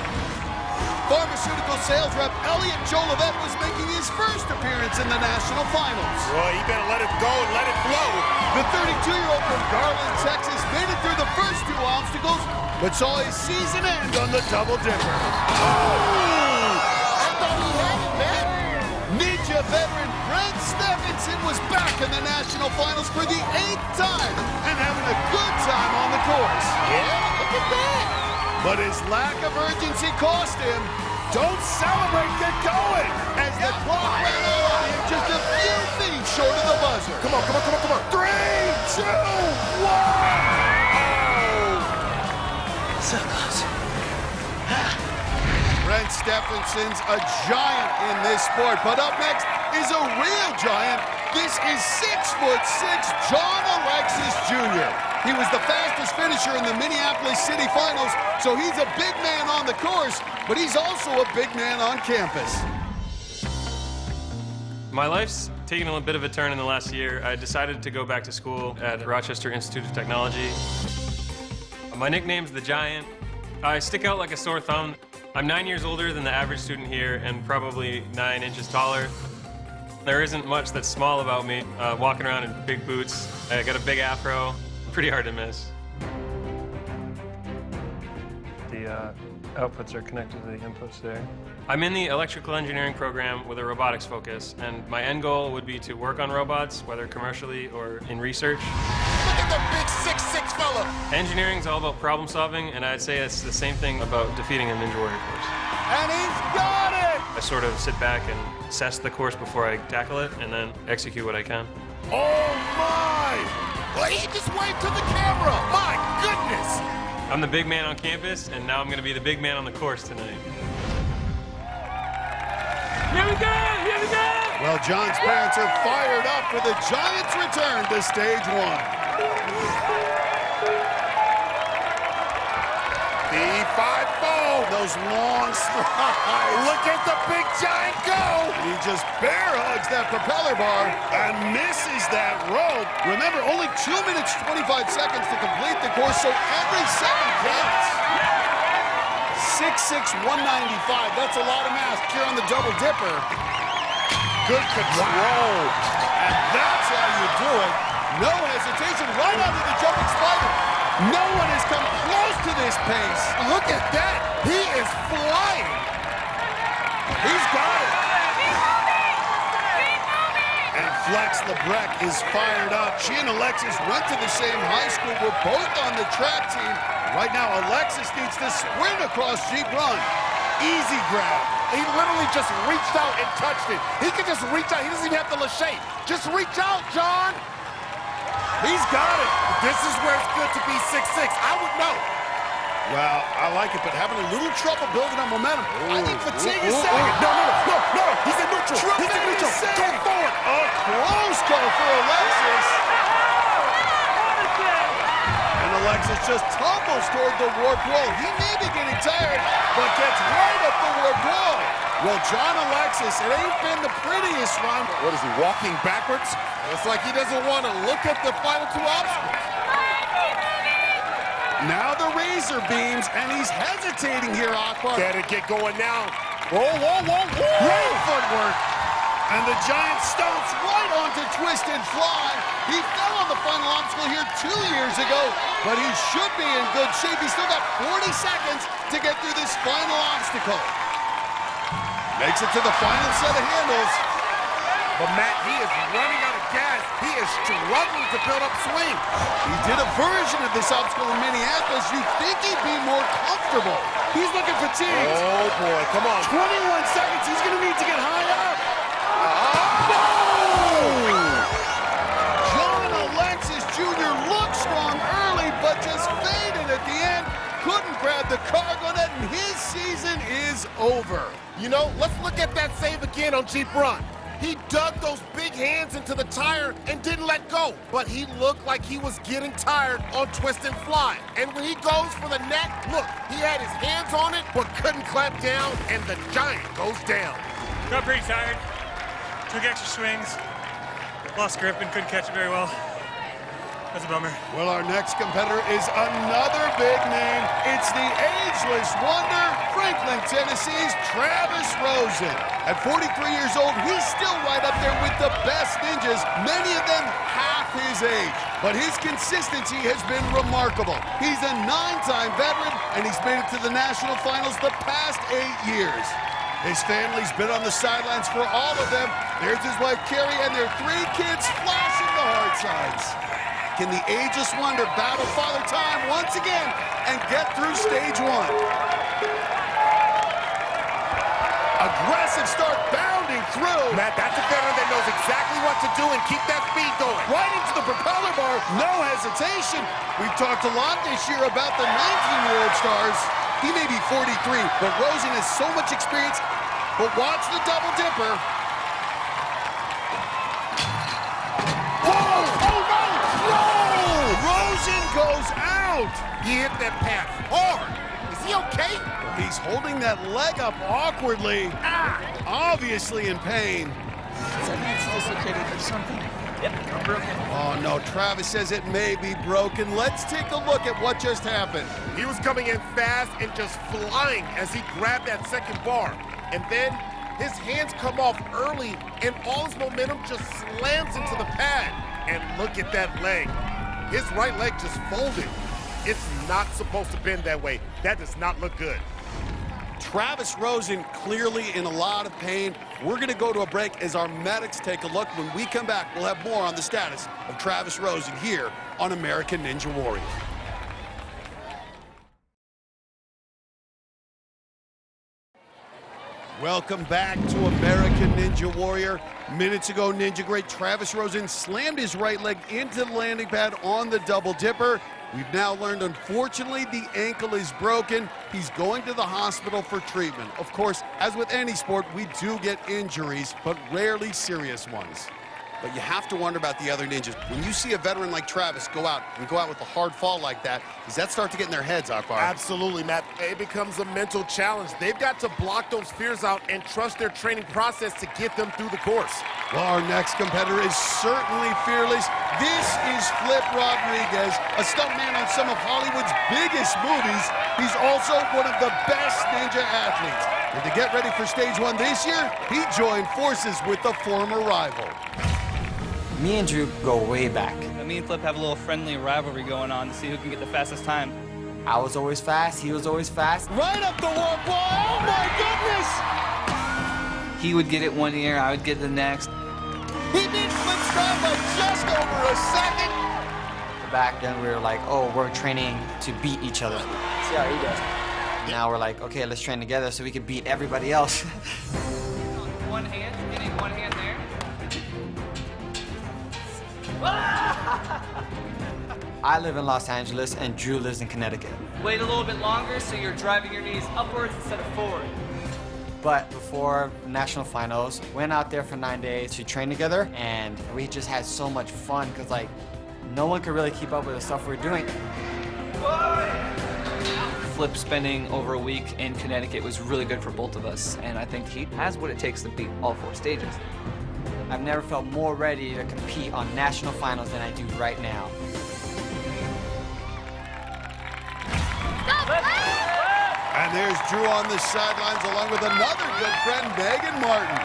Speaker 1: Pharmaceutical sales rep Elliot Jolivet was making his first appearance in the national finals.
Speaker 6: Well, you better let it go and let it flow.
Speaker 1: The 32-year-old from Garland, Texas, made it through the first 2 obstacles, but saw his season end on the double dipper. Oh!
Speaker 6: I thought he had it, man.
Speaker 1: Ninja veteran Brent Stephenson was back in the national finals for the 8th time and having a good time on the course.
Speaker 6: Yeah, look at that.
Speaker 1: But his lack of urgency cost him. Don't celebrate, get going! As the clock ran out on him just a few feet short of the buzzer.
Speaker 6: Come on.
Speaker 1: 3, 2, 1!
Speaker 12: So close.
Speaker 1: Brent Stephenson's a giant in this sport, but up next is a real giant. This is 6'6" John Alexis Jr. He was the fastest finisher in the Minneapolis City Finals, so he's a big man on the course, but he's also a big man on campus.
Speaker 3: My life's taken a bit of a turn in the last year. I decided to go back to school at Rochester Institute of Technology. My nickname's The Giant. I stick out like a sore thumb. I'm 9 years older than the average student here and probably 9 inches taller. There isn't much that's small about me. Walking around in big boots, I got a big afro, pretty hard to miss. The outputs are connected to the inputs there. I'm in the electrical engineering program with a robotics focus, and my end goal would be to work on robots, whether commercially or in research.
Speaker 6: Look at the big 6'6" fella.
Speaker 3: Engineering's all about problem solving, and I'd say it's the same thing about defeating a Ninja Warrior course.
Speaker 1: And he's got it!
Speaker 3: I sort of sit back and assess the course before I tackle it, and then execute what I can.
Speaker 6: Oh my! Well, he just waved to the camera. My goodness!
Speaker 3: I'm the big man on campus, and now I'm going to be the big man on the course tonight.
Speaker 1: Here we go! Here we go! Well, John's parents are fired up for the Giants' return to stage 1.
Speaker 6: The 5-4.
Speaker 1: Those long strides.
Speaker 6: Look at the big Giant go!
Speaker 1: He just bear hugs that propeller bar and misses that rope. Remember, only 2 minutes, 25 seconds to complete the course, so every second counts. 6'6", 195. That's a lot of mass here on the double dipper. Good control. Wow. And that's how you do it. No hesitation, right onto the jumping spider. No one has come close to this pace.
Speaker 6: Look at that. He is flying.
Speaker 1: He's got it. And Flex Lebrecht is fired up. She and Alexis went to the same high school. We're both on the track team. Right now, Alexis needs to sprint across Jeep Run. Easy grab.
Speaker 6: He literally just reached out and touched it. He can just reach out. He doesn't even have to lachey. Just reach out, John.
Speaker 1: He's got it.
Speaker 6: This is where it's good to be 6'6". I would know.
Speaker 1: Well, I like it, but having a little trouble building up momentum. I think fatigue is second.
Speaker 6: No. He's in neutral. He's in neutral. Go forward.
Speaker 1: A close call for Alexis. And Alexis just tumbles toward the warp wall. He may be getting tired, but gets right up the warp wall. Well, John Alexis, it ain't been the prettiest run.
Speaker 6: What is he, walking backwards? It's like he doesn't want to look at the final 2 obstacles.
Speaker 1: Now the razor beams, and he's hesitating here, Akbar.
Speaker 6: Better get going now.
Speaker 1: Whoa. Great footwork. And the Giant stomps right onto Twist and Fly. He fell on the final obstacle here 2 years ago, but he should be in good shape. He's still got 40 seconds to get through this final obstacle. Makes it to the final set of handles.
Speaker 6: But Matt, he is running out of gas. He is struggling to build up swing.
Speaker 1: He did a version of this obstacle in Minneapolis. You'd think he'd be more comfortable. He's looking fatigued.
Speaker 6: Oh, boy, come on.
Speaker 1: 21 seconds. He's going to need to get high up. John Alexis Jr. looked strong early, but just faded at the end. Couldn't grab the cargo net, and his season is over.
Speaker 6: You know, let's look at that save again on Jeep Run. He dug those big hands into the tire and didn't let go. But he looked like he was getting tired on Twist and Fly. And when he goes for the net, look, he had his hands on it, but couldn't clamp down, and the Giant goes down.
Speaker 22: Got pretty tired. Took extra swings. Lost grip and couldn't catch it very well. That's a bummer.
Speaker 1: Well, our next competitor is another big name. It's the ageless wonder, Franklin, Tennessee's Travis Rosen. At 43 years old, he's still right up there with the best ninjas, many of them half his age. But his consistency has been remarkable. He's a 9-time veteran, and he's made it to the national finals the past 8 years. His family's been on the sidelines for all of them. There's his wife, Carrie, and their 3 kids flashing the hard signs. Can the ageless wonder battle Father Time once again and get through stage 1? Aggressive start, bounding through.
Speaker 6: Matt, that's a veteran that knows exactly what to do and keep that speed going.
Speaker 1: Right into the propeller bar, no hesitation. We've talked a lot this year about the 19-year-old stars. He may be 43, but Rosen has so much experience. But watch the double dipper. Whoa! Oh, no! Rosen goes out.
Speaker 6: He hit that pass hard. Is he okay?
Speaker 1: He's holding that leg up awkwardly. Obviously in pain.
Speaker 8: I think it's dislocated or something. Yep, broken.
Speaker 2: Oh, no, Travis says it may be broken. Let's take a look at what just happened.
Speaker 6: He was coming in fast and just flying as he grabbed that second bar. And then his hands come off early, and all his momentum just slams into the pad. And look at that leg. His right leg just folded. It's not supposed to bend that way. That does not look good.
Speaker 2: Travis Rosen clearly in a lot of pain. We're going to go to a break as our medics take a look. When we come back, we'll have more on the status of Travis Rosen here on American Ninja Warrior. Welcome back to American Ninja Warrior. Minutes ago, Ninja great Travis Rosen slammed his right leg into the landing pad on the double dipper. We've now learned, unfortunately, the ankle is broken. He's going to the hospital for treatment. Of course, as with any sport, we do get injuries, but rarely serious ones. But you have to wonder about the other ninjas. When you see a veteran like Travis go out with a hard fall like that, does that start to get in their heads, Akbar?
Speaker 6: Absolutely, Matt. It becomes a mental challenge. They've got to block those fears out and trust their training process to get them through the course.
Speaker 2: Well, our next competitor is certainly fearless. This is Flip Rodriguez, a stuntman on some of Hollywood's biggest movies. He's also one of the best ninja athletes. And to get ready for stage one this year, he joined forces with a former rival.
Speaker 10: Me and Drew go way back.
Speaker 9: Me and Flip have a little friendly rivalry going on to see who can get the fastest time.
Speaker 10: I was always fast, he was always fast.
Speaker 1: Right up the wall, oh my goodness!
Speaker 9: He would get it one year, I would get the next.
Speaker 1: He beat Flip's time by just over a second.
Speaker 10: Back then we were like, oh, we're training to beat each other. See how he does. Now we're like, okay, let's train together so we can beat everybody else.
Speaker 9: One hand, getting one hand there.
Speaker 10: I live in Los Angeles and Drew lives in Connecticut.
Speaker 9: Wait a little bit longer so you're driving your knees upwards instead of forward.
Speaker 10: But before national finals, went out there for 9 days to train together, and we just had so much fun because like no one could really keep up with the stuff we're doing.
Speaker 9: Flip spending over a week in Connecticut was really good for both of us, and I think he has what it takes to beat all 4 stages.
Speaker 10: I've never felt more ready to compete on national finals than I do right now.
Speaker 2: And there's Drew on the sidelines along with another good friend, Megan Martin.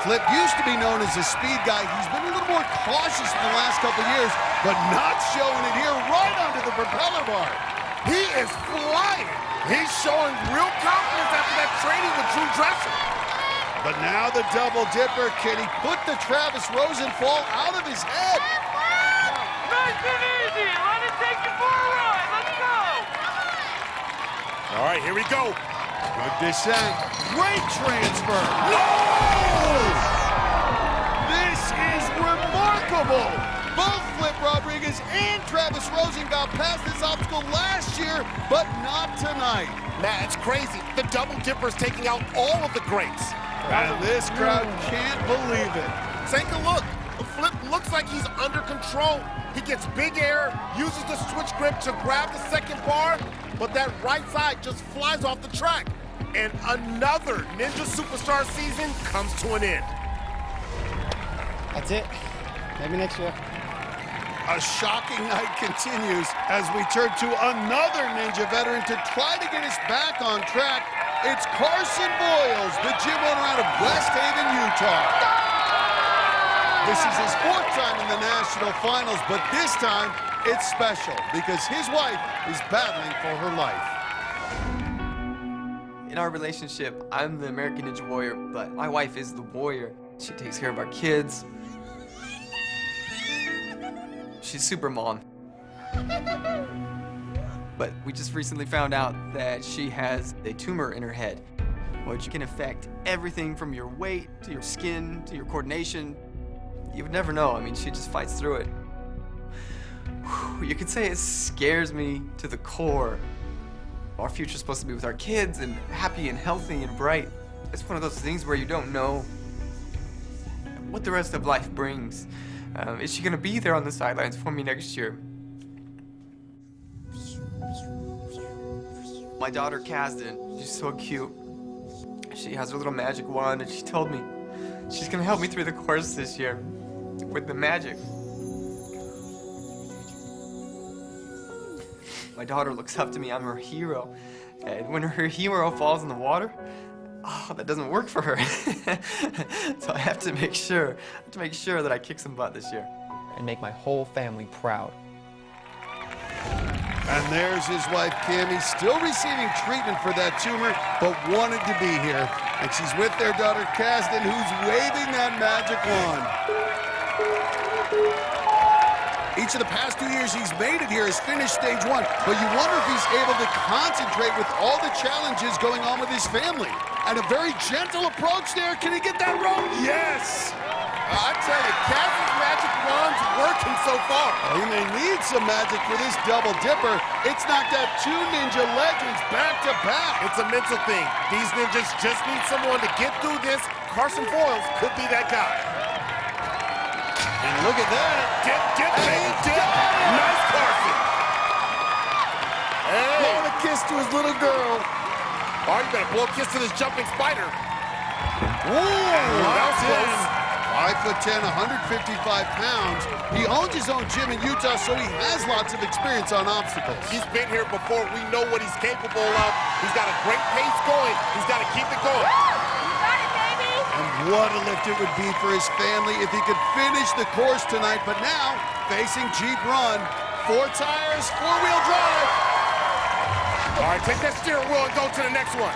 Speaker 2: Flip used to be known as a speed guy. He's been a little more cautious in the last couple years, but not showing it here right onto the propeller bar.
Speaker 6: He is flying. He's showing real confidence after that training with Drew Dresser.
Speaker 2: But now the double dipper. Can he put the Travis Rosen fall out of his head?
Speaker 1: Nice and easy. Let it take you for a ride. Let's go.
Speaker 6: All right, here we go.
Speaker 2: Good descent. Great transfer. No! This is remarkable. Both Flip Rodriguez and Travis Rosen got past this obstacle last year, but not tonight.
Speaker 6: Matt, it's crazy. The double dipper's taking out all of the greats.
Speaker 2: And this crowd can't believe it.
Speaker 6: Take a look. Flip looks like he's under control. He gets big air, uses the switch grip to grab the second bar, but that right side just flies off the track. And another Ninja Superstar season comes to an end.
Speaker 9: That's it. Maybe next year.
Speaker 2: A shocking night continues as we turn to another Ninja veteran to try to get us back on track. It's Carson Boyles, the gym owner out of West Haven, Utah. This is his 4th time in the national finals, but this time it's special because his wife is battling for her life.
Speaker 23: In our relationship, I'm the American Ninja Warrior, but my wife is the warrior. She takes care of our kids. She's super mom. But we just recently found out that she has a tumor in her head, which can affect everything from your weight to your skin to your coordination. You would never know. I mean, she just fights through it. You could say it scares me to the core. Our future's supposed to be with our kids and happy and healthy and bright. It's one of those things where you don't know what the rest of life brings. Is she gonna be there on the sidelines for me next year? My daughter, Kasdan, she's so cute. She has her little magic wand, and she told me she's gonna help me through the course this year with the magic. My daughter looks up to me. I'm her hero. And when her hero falls in the water, oh, that doesn't work for her. So I have to make sure that I kick some butt this year.
Speaker 7: And make my whole family proud.
Speaker 1: And there's his wife, Cammie, still receiving treatment for that tumor, but wanted to be here. And she's with their daughter, Kasdan, who's waving that magic wand. Each of the past 2 years he's made it here has finished stage 1, but you wonder if he's able to concentrate with all the challenges going on with his family. And a very gentle approach there. Can he get that rope? Yes!
Speaker 6: I tell you, Kasdan's magic wand's working so far.
Speaker 1: Well, he may need some magic for this double dipper. It's knocked out 2 ninja legends back to back.
Speaker 6: It's a mental thing. These ninjas just need someone to get through this. Carson Voiles could be that guy.
Speaker 1: And look at that.
Speaker 6: Dip, dip. Nice Carson. Hey.
Speaker 1: Blowing a kiss to his little girl.
Speaker 6: Oh, you better blow a kiss to this jumping spider.
Speaker 1: Whoa,
Speaker 6: that was close.
Speaker 1: 5'10", 155 pounds. He owns his own gym in Utah, so he has lots of experience on obstacles.
Speaker 6: He's been here before. We know what he's capable of. He's got a great pace going. He's got to keep it going.
Speaker 12: You got it, baby!
Speaker 1: And what a lift it would be for his family if he could finish the course tonight. But now, facing Jeep Run, 4 tires, 4-wheel drive.
Speaker 6: All right, take that steering wheel and go to the next one.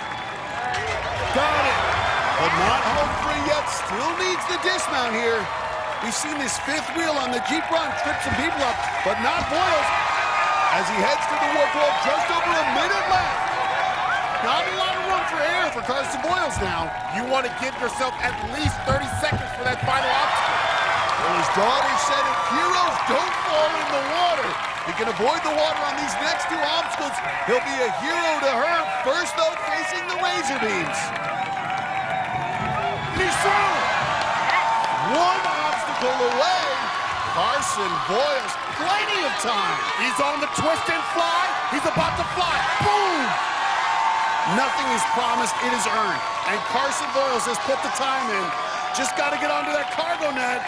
Speaker 1: Got it. But not home free yet, still needs the dismount here. We've seen this 5th wheel on the Jeep Run trip some people up, but not Voiles. As he heads to the warp wall, just over a minute left. Not a lot of room for air for Carson Voiles now.
Speaker 6: You want to give yourself at least 30 seconds for that final obstacle.
Speaker 1: Well, his daughter said if heroes don't fall in the water, he can avoid the water on these next 2 obstacles. He'll be a hero to her. First, though, facing the razor beams. He's through. 1 obstacle away. Carson Voiles, plenty of time.
Speaker 6: He's on the twist and fly. He's about to fly. Boom!
Speaker 1: Nothing is promised, it is earned. And Carson Voiles has put the time in. Just got to get onto that cargo net.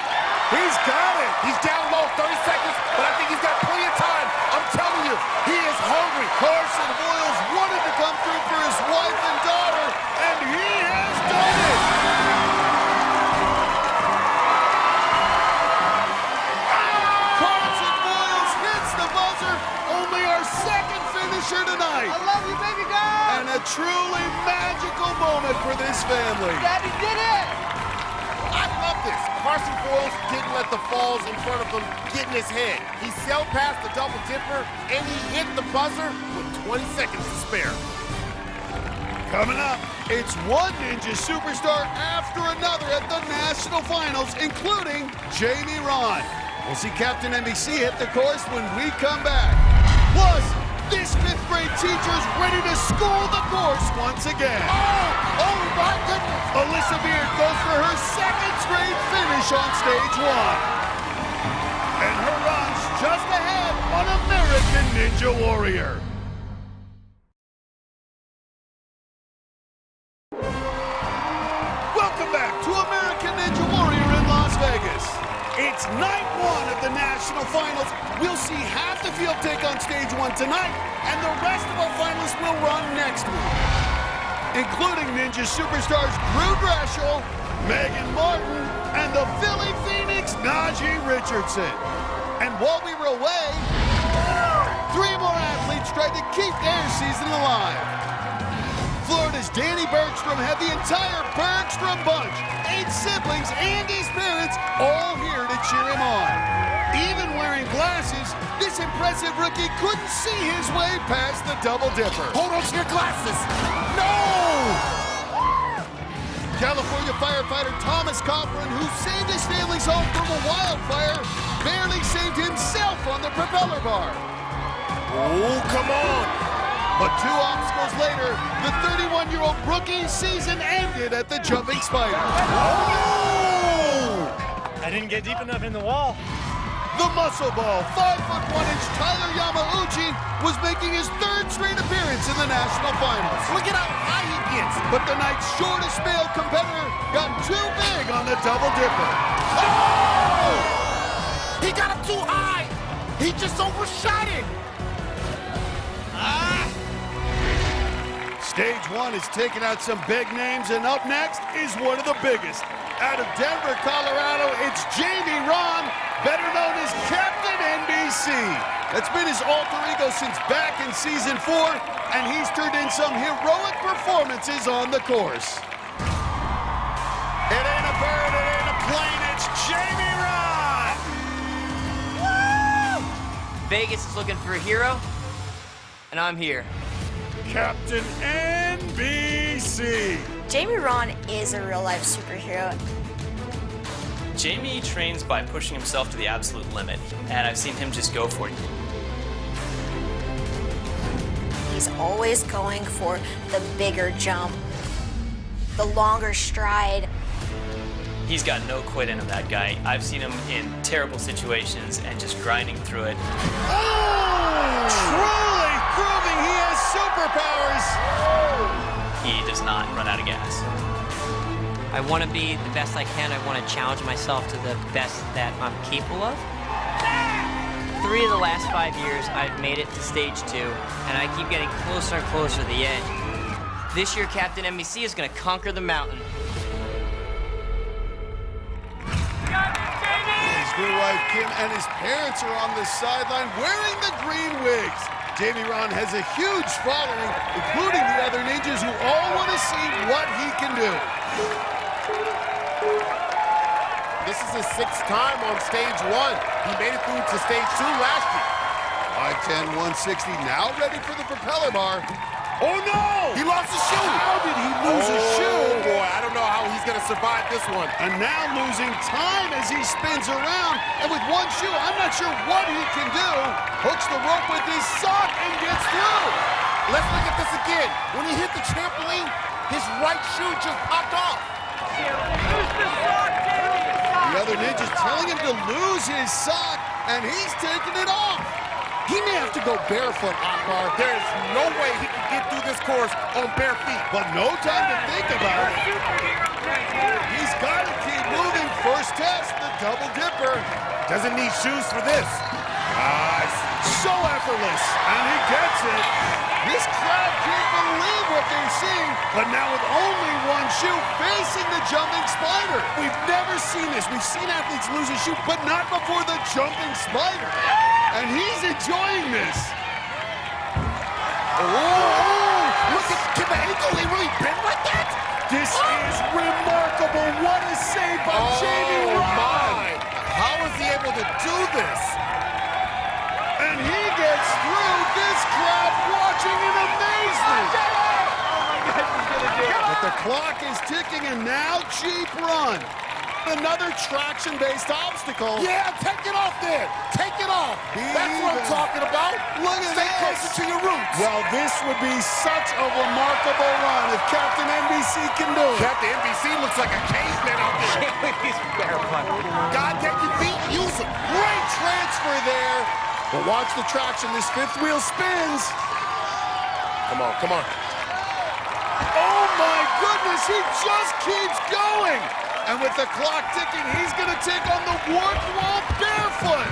Speaker 1: He's got it.
Speaker 6: He's down low, 30 seconds, but I think he's got plenty of time. I'm telling you, he is hungry.
Speaker 1: Carson Voiles wanted to come through for his wife and daughter, and he has done it. Carson Voiles hits the buzzer. Only our 2nd finisher tonight.
Speaker 8: I love you, baby girl.
Speaker 1: And a truly magical moment for this family.
Speaker 8: Daddy did it.
Speaker 6: I love this. Carson Voiles didn't let the falls in front of him get in his head. He sailed past the double dipper, and he hit the buzzer with 20 seconds to spare.
Speaker 1: Coming up, it's one Ninja superstar after another at the National Finals, including Jamie Rahn. We'll see Captain NBC hit the course when we come back. Plus, this 5th grade teacher's ready to school the course once again.
Speaker 6: Oh my goodness!
Speaker 1: Alyssa Beard goes for her 2nd straight finish on stage 1. And her run's just ahead on American Ninja Warrior. Welcome back to American Ninja Warrior in Las Vegas. It's night 1 of the National Finals. We'll see half the field take on stage 1 tonight, and the rest of our finalists will run next week, including Ninja superstars Drew Drashel, Megan Martin, and the Philly Phoenix, Najee Richardson. And while we were away, 3 more athletes tried to keep their season alive. Florida's Danny Bergstrom had the entire Bergstrom bunch, 8 siblings and his parents, all here to cheer him on. Even wearing glasses, this impressive rookie couldn't see his way past the double dipper.
Speaker 6: Hold on to your glasses.
Speaker 1: No! California firefighter Thomas Cochran, who saved his family's home from a wildfire, barely saved himself on the propeller bar.
Speaker 6: Oh, come on.
Speaker 1: But 2 obstacles later, the 31-year-old rookie season ended at the jumping spider.
Speaker 22: Oh! I didn't get deep enough in the wall.
Speaker 2: The muscle ball, 5'1" Tyler Yamauchi was making his third straight appearance in the national finals.
Speaker 6: Look at how high he gets.
Speaker 2: But the night's shortest male competitor got too big on the double dipper.
Speaker 6: Oh! He got him too high. He just overshot it.
Speaker 2: Stage 1 is taking out some big names, and up next is one of the biggest. Out of Denver, Colorado, it's Jamie Rahn, better known as Captain NBC. That's been his alter ego since back in season 4, and he's turned in some heroic performances on the course.
Speaker 1: It ain't a bird, it ain't a plane, it's Jamie Rahn!
Speaker 14: Woo! Vegas is looking for a hero, and I'm here.
Speaker 1: Captain NBC.
Speaker 17: Jamie Rahn is a real-life superhero.
Speaker 16: Jamie trains by pushing himself to the absolute limit, and I've seen him just go for it.
Speaker 17: He's always going for the bigger jump, the longer stride.
Speaker 16: He's got no quit in him, that guy. I've seen him in terrible situations and just grinding through it.
Speaker 2: Oh! Truly proving he has superpowers!
Speaker 16: He does not run out of gas.
Speaker 14: I want to be the best I can. I want to challenge myself to the best that I'm capable of. 3 of the last 5 years, I've made it to stage 2, and I keep getting closer and closer to the edge. This year, Captain NBC is going to conquer the mountain.
Speaker 2: His new wife, Kim, and his parents are on the sideline wearing the green wigs. Jamie Rahn has a huge following, including the other ninjas who all want to see what he can do.
Speaker 6: This is his 6th time on stage 1. He made it through to stage 2 last year.
Speaker 2: 5'10", 160, now ready for the propeller bar.
Speaker 6: Oh no! He lost his shoe!
Speaker 2: How did he lose his shoe?
Speaker 6: Oh boy, I don't know how he's gonna survive this one.
Speaker 2: And now losing time as he spins around. And with one shoe, I'm not sure what he can do. Hooks the rope with his sock and gets through.
Speaker 6: Let's look at this again. When he hit the trampoline, his right shoe just popped off.
Speaker 2: The other ninja's telling him to lose his sock, and he's taking it off.
Speaker 6: He may have to go barefoot, Akbar. There is no way he can get through this course on bare feet.
Speaker 2: But no time to think about it. He's got to keep moving. First test, the double dipper.
Speaker 6: Doesn't need shoes for this.
Speaker 2: So effortless, and he gets it. This crowd can't believe what they're seeing, but now with only one shoe facing the jumping spider. We've never seen this. We've seen athletes lose a shoe, but not before the jumping spider. And he's enjoying this.
Speaker 6: Oh, look at the ankle. They really bent like that?
Speaker 2: This is remarkable. What a save by Jamie Rahn.
Speaker 6: How is he able to do this?
Speaker 2: And he gets through, this crowd watching in amazement. But the clock is ticking, and now Jeep Run. Another traction-based obstacle.
Speaker 6: Yeah, take it off there. Take it off. That's what I'm talking about.
Speaker 2: Look at
Speaker 6: Stay
Speaker 2: this.
Speaker 6: closer to your roots.
Speaker 2: Well, this would be such a remarkable run if Captain NBC can do it.
Speaker 6: Captain NBC looks like a caveman out there. He's barefoot. God, take your feet. Use them.
Speaker 2: Great transfer there. But watch the traction. This 5th wheel spins.
Speaker 6: Come on, come on.
Speaker 2: Oh, my goodness. He just keeps going. And with the clock ticking, he's going to take on the warped wall barefoot.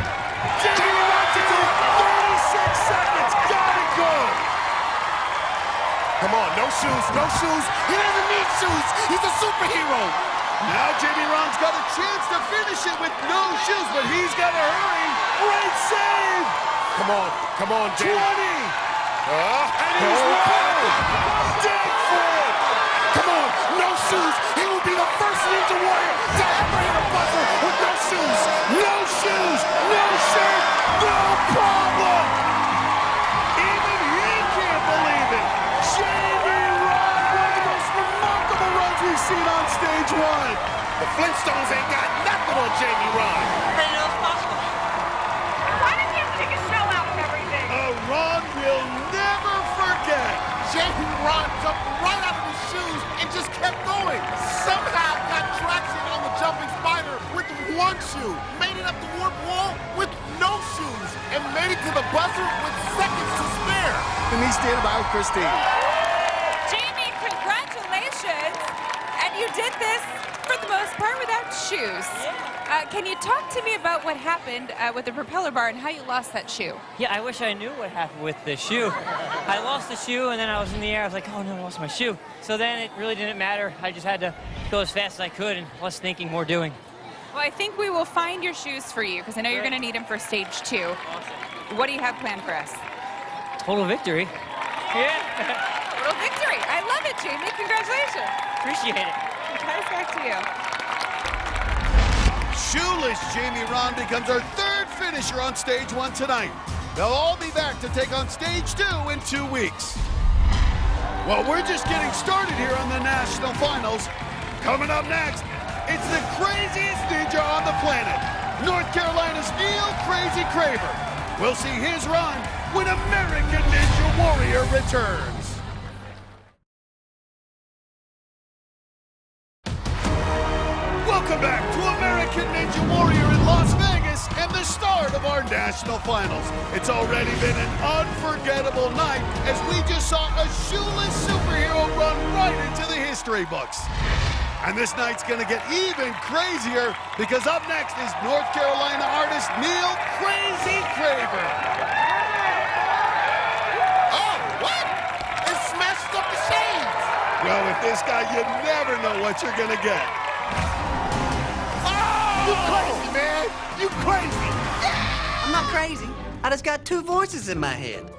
Speaker 2: Jamie runs it in 36 seconds. Got it good.
Speaker 6: Come on, no shoes, no shoes. He doesn't need shoes. He's a superhero.
Speaker 2: Now Jamie Rahn's got a chance to finish it with no shoes, but he's got to hurry. Great save.
Speaker 6: Come on, Jamie.
Speaker 2: 20. And he's dead for it.
Speaker 6: Come on, no shoes. He will be the first Ninja Warrior to ever hit a buzzer with no shoes.
Speaker 2: No shoes, no shirt, no problem. Even he can't believe it. Jamie Rahn, one of the most remarkable runs we've seen on stage 1.
Speaker 6: The Flintstones ain't got nothing on Jamie Rahn.
Speaker 14: I know it's possible.
Speaker 13: Why did you take a shell out and everything?
Speaker 2: A run we'll never forget.
Speaker 6: Jamie Rahn jumped right out of his shoes and just kept going. Somehow got traction on the jumping spider with one shoe. Made it up the warp wall with no shoes and made it to the buzzer with seconds to spare.
Speaker 1: Denise Danabile, Christine.
Speaker 13: Jamie, congratulations! And you did this, for the most part, without shoes. Can you talk to me about what happened with the propeller bar and how you lost that shoe?
Speaker 14: Yeah, I wish I knew what happened with the shoe. I lost the shoe, and then I was in the air. I was like, oh, no, I lost my shoe. So then it really didn't matter. I just had to go as fast as I could, and less thinking, more doing.
Speaker 13: Well, I think we will find your shoes for you, because I know you're going to need them for stage 2.
Speaker 14: Awesome.
Speaker 13: What do you have planned for us?
Speaker 14: Total victory. Yeah.
Speaker 13: Total victory. I love it, Jamie. Congratulations.
Speaker 14: Appreciate it.
Speaker 13: Guys, back to you.
Speaker 1: Shoeless Jamie Rahn becomes our 3rd finisher on stage 1 tonight. They'll all be back to take on stage 2 in 2 weeks. Well, we're just getting started here on the National Finals. Coming up next, it's the craziest ninja on the planet, North Carolina's Neil Crazy Craver. We'll see his run when American Ninja Warrior returns. Welcome back to American Ninja Warrior in Las Vegas and the start of our national finals. It's already been an unforgettable night as we just saw a shoeless superhero run right into the history books. And this night's gonna get even crazier because up next is North Carolina artist Neil Crazy Craver.
Speaker 6: Oh, what? It smashed up the shades.
Speaker 1: Well, with this guy, you never know what you're gonna get.
Speaker 6: You crazy, man. You crazy.
Speaker 15: I'm not crazy. I just got 2 voices in my head.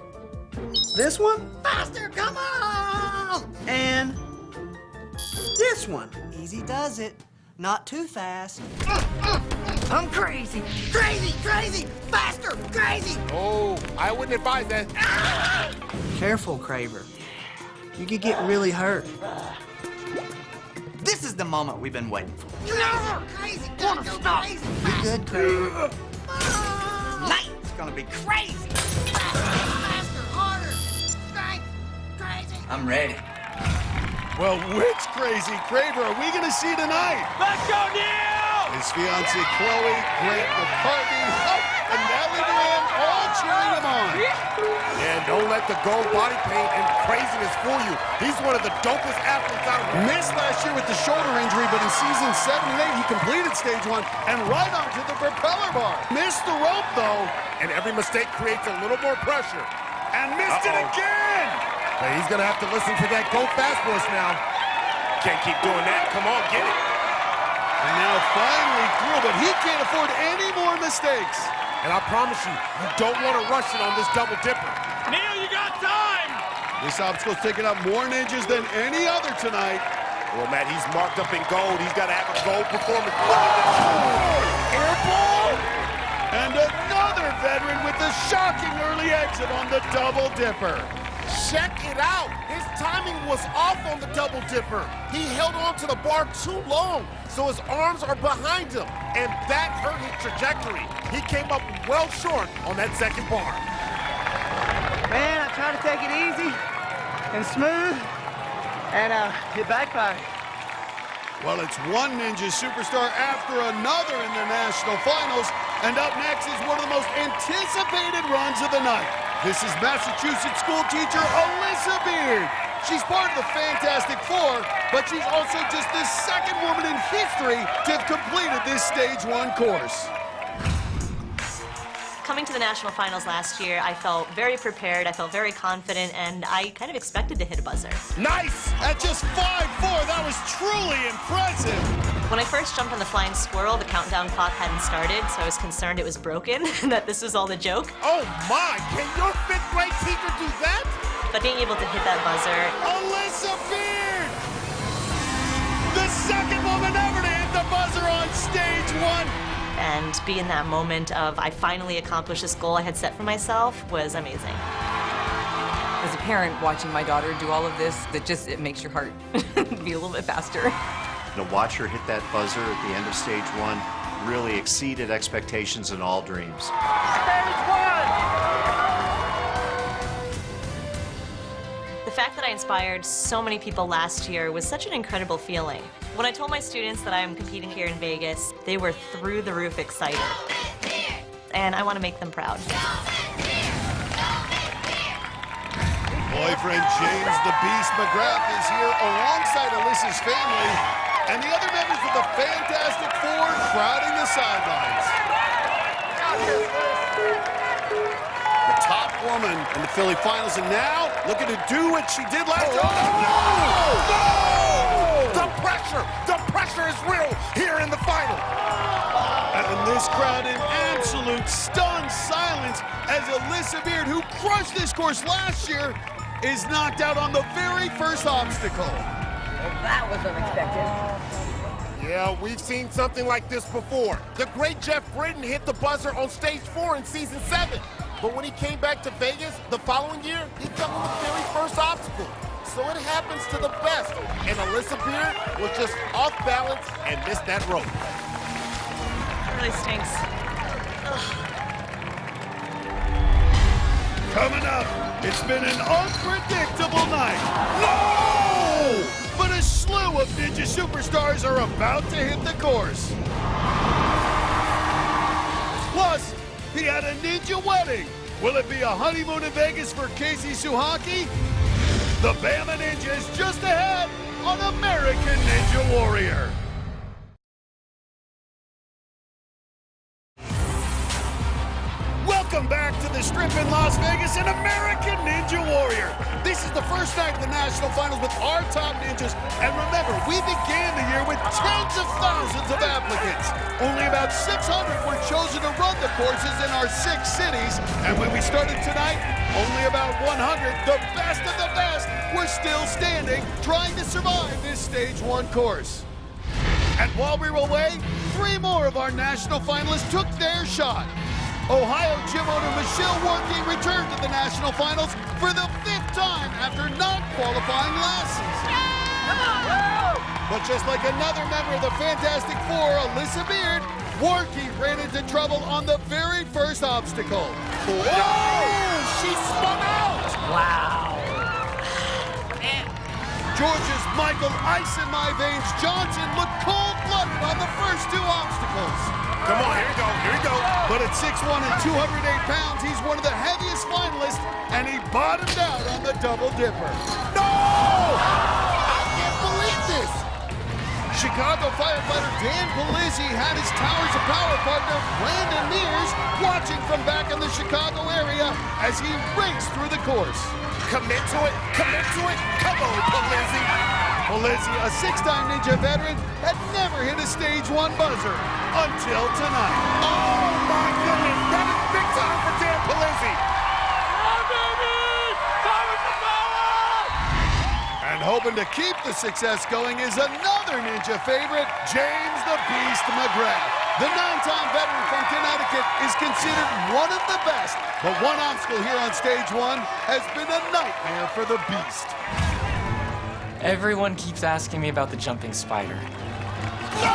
Speaker 15: This one, faster, come on! And this one, easy does it, not too fast. I'm crazy, crazy, crazy, faster, crazy!
Speaker 6: Oh, I wouldn't advise that.
Speaker 15: Careful, Craver. You could get really hurt. This is the moment we've been waiting for.
Speaker 12: No! Crazy! Don't go crazy!
Speaker 15: You good, Craver? Tonight it's gonna be crazy!
Speaker 12: Faster, harder! Strength! Crazy!
Speaker 15: I'm ready.
Speaker 1: Well, which Crazy Craver are we gonna see tonight?
Speaker 12: Let's go, Neil!
Speaker 1: His fiancée Chloe, Grant McCartney, and Natalie Duran all cheering him on.
Speaker 6: And don't let the gold body paint and craziness fool you. He's one of the dopest athletes out there.
Speaker 1: Missed last year with the shoulder injury, but in seasons 7 and 8, he completed stage 1 and right onto the propeller bar. Missed the rope, though.
Speaker 6: And every mistake creates a little more pressure.
Speaker 1: And missed it again!
Speaker 6: Hey, he's gonna have to listen to that Go Fast voice now. Can't keep doing that. Come on, get it.
Speaker 1: And now finally through, but he can't afford any more mistakes.
Speaker 6: And I promise you, you don't want to rush it on this double dipper.
Speaker 12: Neil, you got time!
Speaker 1: This obstacle's taking up more ninjas than any other tonight.
Speaker 6: Well, Matt, he's marked up in gold. He's got to have a gold performance.
Speaker 1: Airball! And another veteran with a shocking early exit on the double dipper.
Speaker 6: Check it out. His timing was off on the double dipper. He held on to the bar too long, so his arms are behind him, and that hurt his trajectory. He came up well short on that second bar.
Speaker 15: Man, I try to take it easy and smooth, and it backfired.
Speaker 1: Well, it's one Ninja superstar after another in the national finals, and up next is one of the most anticipated runs of the night. This is Massachusetts school teacher Alyssa Beard. She's part of the Fantastic Four, but she's also just the 2nd woman in history to have completed this stage 1 course.
Speaker 11: Coming to the national finals last year, I felt very prepared, I felt very confident, and I kind of expected to hit a buzzer.
Speaker 1: Nice! At just 5'4", that was truly impressive.
Speaker 11: When I first jumped on the flying squirrel, the countdown clock hadn't started, so I was concerned it was broken, that this was all a joke.
Speaker 6: Oh my, can your 5th grade teacher do that?
Speaker 11: But being able to hit that buzzer...
Speaker 1: Alyssa Beard! The 2nd woman ever to hit the buzzer on stage 1.
Speaker 11: And be in that moment of, I finally accomplished this goal I had set for myself, was amazing.
Speaker 18: As a parent, watching my daughter do all of this, it makes your heart beat a little bit faster.
Speaker 19: To watch her hit that buzzer at the end of stage 1 really exceeded expectations and all dreams.
Speaker 12: Stage 1!
Speaker 11: The fact that I inspired so many people last year was such an incredible feeling. When I told my students that I am competing here in Vegas, they were through the roof excited. and I want to make them proud.
Speaker 2: Boyfriend James the Beast McGrath is here alongside Alyssa's family and the other members of the Fantastic Four crowding the sidelines. The top woman in the Philly Finals, and now looking to do what she did last time.
Speaker 6: No! The pressure is real here in the final.
Speaker 2: And this crowd in absolute stunned silence as Alyssa Beard, who crushed this course last year, is knocked out on the very first obstacle.
Speaker 12: Well, that was unexpected.
Speaker 6: Yeah, we've seen something like this before. The great Jeff Britton hit the buzzer on stage 4 in season 7. But when he came back to Vegas the following year, he fell on the very first obstacle. So it happens to the best. And Alyssa Beard was just off balance and missed that rope.
Speaker 11: It really stinks. Ugh.
Speaker 2: Coming up, it's been an unpredictable night. No! But a slew of Ninja superstars are about to hit the course. Plus, he had a Ninja wedding. Will it be a honeymoon in Vegas for Casey Suhaki? The Bama Ninja is just ahead on American Ninja Warrior. Welcome back to the Strip in Las Vegas and American Ninja Warrior. This is the first night of the National Finals with our top ninjas. And remember, we began the year with tens of thousands of applicants. Only about 600 were chosen to run the courses in our 6 cities. And when we started tonight, only about 100, the best of the best, were still standing, trying to survive this Stage 1 course. And while we were away, 3 more of our national finalists took their shot. Ohio gym owner Michelle Warkey returned to the national finals for the 5th time after not qualifying last season. But just like another member of the Fantastic Four, Alyssa Beard, Warkey ran into trouble on the very first obstacle.
Speaker 6: Whoa! She spun out!
Speaker 12: Wow.
Speaker 2: Georgia's Michael Ice in My Veins Johnson looked cold-blooded on the first 2 obstacles.
Speaker 6: Come on, here we go, here we go.
Speaker 2: But at 6'1" and 208 pounds, he's one of the heaviest finalists, and he bottomed out on the Double Dipper.
Speaker 6: No! I can't believe this!
Speaker 2: Chicago firefighter Dan Polizzi had his Towers of Power partner, Brandon Mears, watching from back in the Chicago area as he raced through the course.
Speaker 6: Commit to it, come on, Polizzi.
Speaker 2: Polizzi, a 6-time Ninja veteran, had never hit a Stage 1 buzzer until tonight.
Speaker 6: Oh my goodness, that is big time for Dan Polizzi.
Speaker 2: And hoping to keep the success going is another Ninja favorite, James the Beast McGrath. The 9-time veteran from Connecticut is considered one of the best, but one obstacle here on Stage 1 has been a nightmare for the Beast.
Speaker 7: Everyone keeps asking me about the jumping spider.
Speaker 12: No!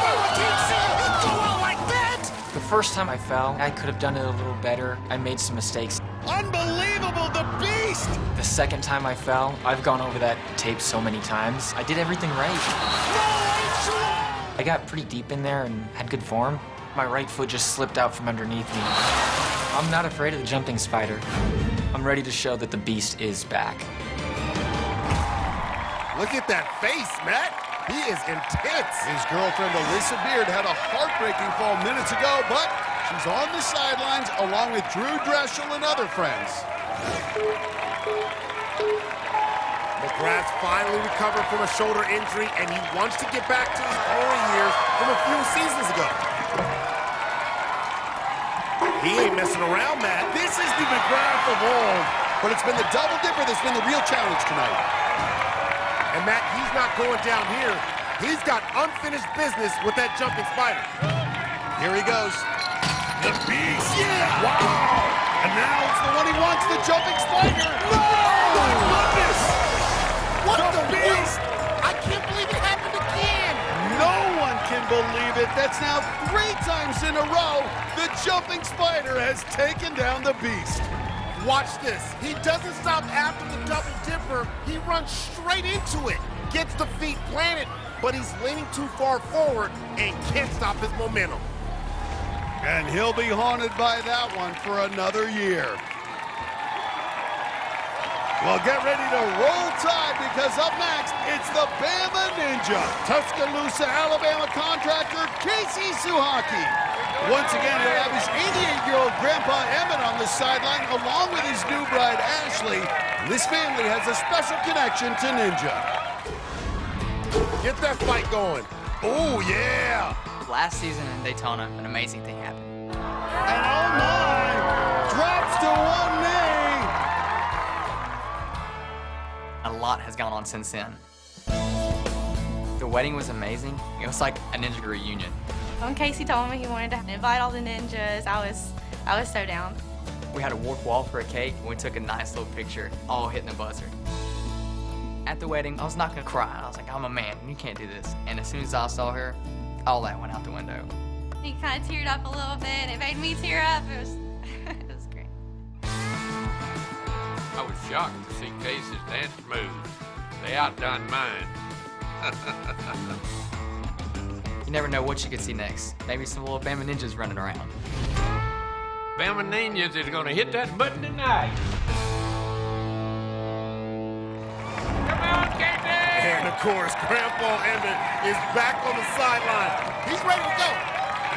Speaker 12: You can't see it go out like that!
Speaker 7: The first time I fell, I could have done it a little better. I made some mistakes.
Speaker 2: Unbelievable, the Beast!
Speaker 7: The second time I fell, I've gone over that tape so many times. I did everything right. I got pretty deep in there and had good form. My right foot just slipped out from underneath me. I'm not afraid of the jumping spider. I'm ready to show that the Beast is back.
Speaker 6: Look at that face, Matt. He is intense.
Speaker 2: His girlfriend, Alyssa Beard, had a heartbreaking fall minutes ago, but she's on the sidelines along with Drew Dreschel and other friends.
Speaker 6: McGrath's finally recovered from a shoulder injury, and he wants to get back to his glory years from a few seasons ago. He ain't messing around, Matt.
Speaker 2: This is the McGrath of old, but it's been the Double Dipper that's been the real challenge tonight.
Speaker 6: And Matt, he's not going down here. He's got unfinished business with that jumping spider.
Speaker 2: Here he goes. The Beast, yeah! Wow! And now it's the one he wants, the jumping spider. No! Oh my goodness!
Speaker 6: What the Beast? I can't believe it happened again.
Speaker 2: No one can believe it. That's now 3 times in a row the jumping spider has taken down the Beast.
Speaker 6: Watch this. He doesn't stop after the Double Dipper. He runs straight into it. Gets the feet planted, but he's leaning too far forward and can't stop his momentum.
Speaker 2: And he'll be haunted by that one for another year. Well, get ready to roll tide, because up next, it's the Bama Ninja, Tuscaloosa, Alabama contractor Casey Suhaki. Once again, he'll have his 88-year-old grandpa Emmett on the sideline, along with his new bride Ashley. And this family has a special connection to Ninja.
Speaker 6: Get that fight going.
Speaker 2: Oh, yeah.
Speaker 4: Last season in Daytona, an amazing thing happened.
Speaker 2: And oh my, drops to one knee.
Speaker 4: A lot has gone on since then. The wedding was amazing. It was like a ninja reunion.
Speaker 5: When Casey told me he wanted to invite all the ninjas, I was so down.
Speaker 4: We had a warp wall for a cake, and we took a nice little picture, all hitting the buzzer. At the wedding, I was not gonna cry. I was like, I'm a man, you can't do this. And as soon as I saw her, all that went out the window.
Speaker 5: He kind of teared up a little bit. It made me tear up. It was great.
Speaker 20: I was shocked to see Casey's dance moves. They outdone mine.
Speaker 4: You never know what you could see next. Maybe some little Bama Ninjas running around.
Speaker 20: Bama Ninjas is gonna hit that button tonight. Come on, Casey!
Speaker 6: And of course, Grandpa Emmett is back on the sideline. He's ready to go.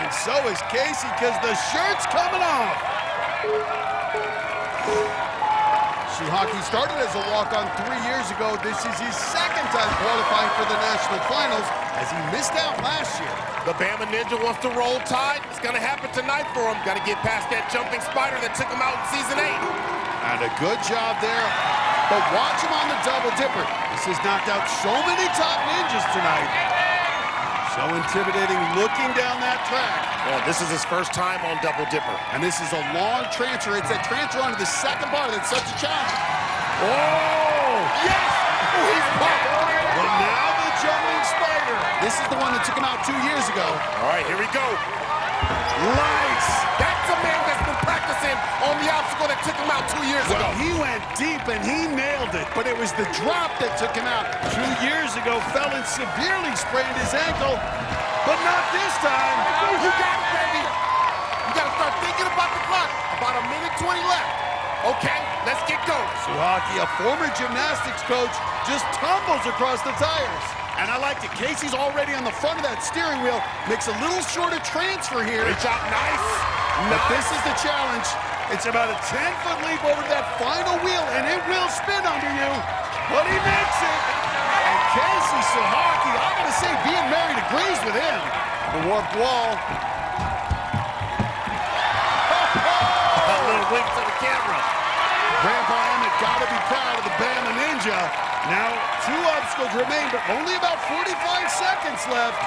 Speaker 2: And so is Casey, because the shirt's coming off. Suhaki started as a walk-on 3 years ago. This is his second time qualifying for the national finals, as he missed out last year.
Speaker 6: The Bama Ninja wants to roll tide. It's going to happen tonight for him. Got to get past that jumping spider that took him out in season 8.
Speaker 2: And a good job there. But watch him on the double dipper. This has knocked out so many top ninjas tonight. So intimidating looking down that track.
Speaker 6: Well, this is his first time on double dipper.
Speaker 2: And this is a long transfer. It's that transfer onto the second bar that's such a challenge.
Speaker 6: Oh! Yes! Oh, he's popped.
Speaker 2: But now the jumping spider. This is the one that took him out 2 years ago.
Speaker 6: All right, here we go. Nice! That's a man that's been practicing on the obstacle that took him out 2 years ago.
Speaker 2: Well, he went deep and he nailed it, but it was the drop that took him out. 2 years ago, fell and severely sprained his ankle, but not this time.
Speaker 6: You got it, baby. You got to start thinking about the clock. About a minute 20 left. Okay, let's get going.
Speaker 2: Suhaki, a former gymnastics coach, just tumbles across the tires. And I like it. Casey's already on the front of that steering wheel. Makes a little shorter transfer here.
Speaker 6: Good job, nice.
Speaker 2: But this is the challenge. It's about a 10-foot leap over that final wheel, and it will spin under you. But he makes it. And Casey Suhaki, I'm going to say being married agrees with him. The warped wall.
Speaker 6: A little wink to the camera.
Speaker 2: Grandpa Emmett got to be proud of the Bama Ninja. Now, 2 obstacles remain, but only about 45 seconds left.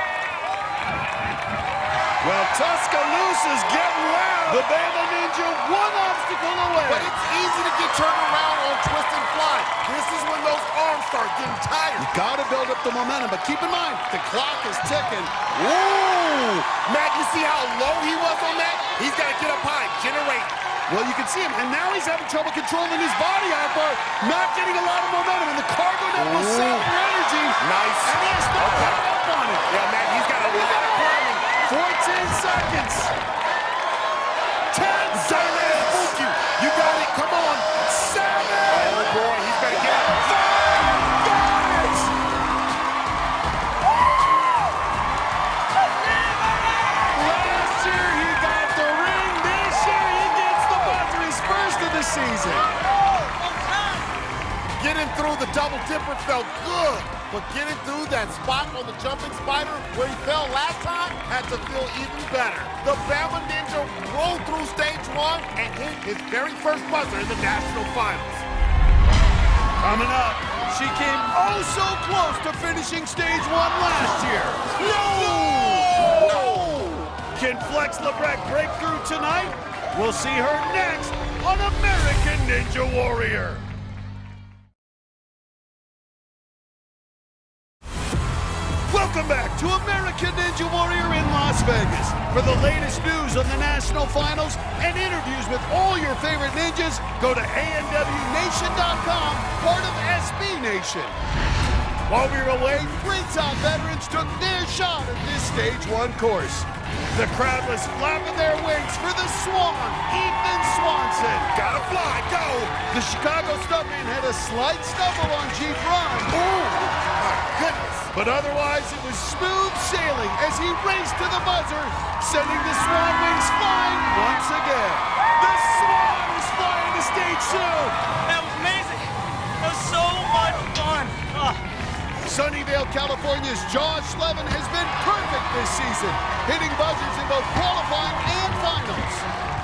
Speaker 2: Well, Tuscaloosa's getting loud. The Bama Ninja 1 obstacle away.
Speaker 6: But it's easy to get turned around on twist and fly. This is when those arms start getting tired.
Speaker 2: You got to build up the momentum, but keep in mind, the clock is ticking. Woo!
Speaker 6: Matt, you see how low he was on that? He's got to get up high, generate.
Speaker 2: Well, you can see him, and now he's having trouble controlling his body out there, not getting a lot of momentum, and the cargo net will save for energy.
Speaker 6: Nice.
Speaker 2: And he has to put up on it.
Speaker 6: Yeah, Matt, he's got a lot of climbing.
Speaker 2: 14 seconds. 10 seconds.
Speaker 6: You got it. Come on.
Speaker 2: 7.
Speaker 6: Oh, boy. He's got to get it.
Speaker 2: 5. Got it. Last year he got the ring. This year he gets the buzzer. His first of the season.
Speaker 6: Getting through the double dipper felt good, but getting through that spot on the jumping spider where he fell last time had to feel even better. The Bama Ninja rolled through stage 1 and hit his very first buzzer in the national finals.
Speaker 2: Coming up, she came oh so close to finishing stage 1 last year. No! Can Flex Labreck break through tonight? We'll see her next on American Ninja Warrior. Welcome back to American Ninja Warrior in Las Vegas. For the latest news on the national finals and interviews with all your favorite ninjas, go to ANWNation.com, part of SB Nation. While we were away, 3 top veterans took their shot at this stage 1 course.
Speaker 1: The crowd was flapping their wings for the Swan, Ethan Swanson.
Speaker 6: Gotta fly, go!
Speaker 1: The Chicago stuntman had a slight stumble on Jeep Run.
Speaker 6: Oh, my goodness.
Speaker 1: But otherwise, it was smooth sailing as he raced to the buzzer, sending the Swan wings flying once again. The Swan is flying to stage 2.
Speaker 8: That was amazing. That was so much fun. Oh.
Speaker 1: Sunnyvale, California's Josh Levin has been perfect this season, hitting buzzers in both qualifying and finals.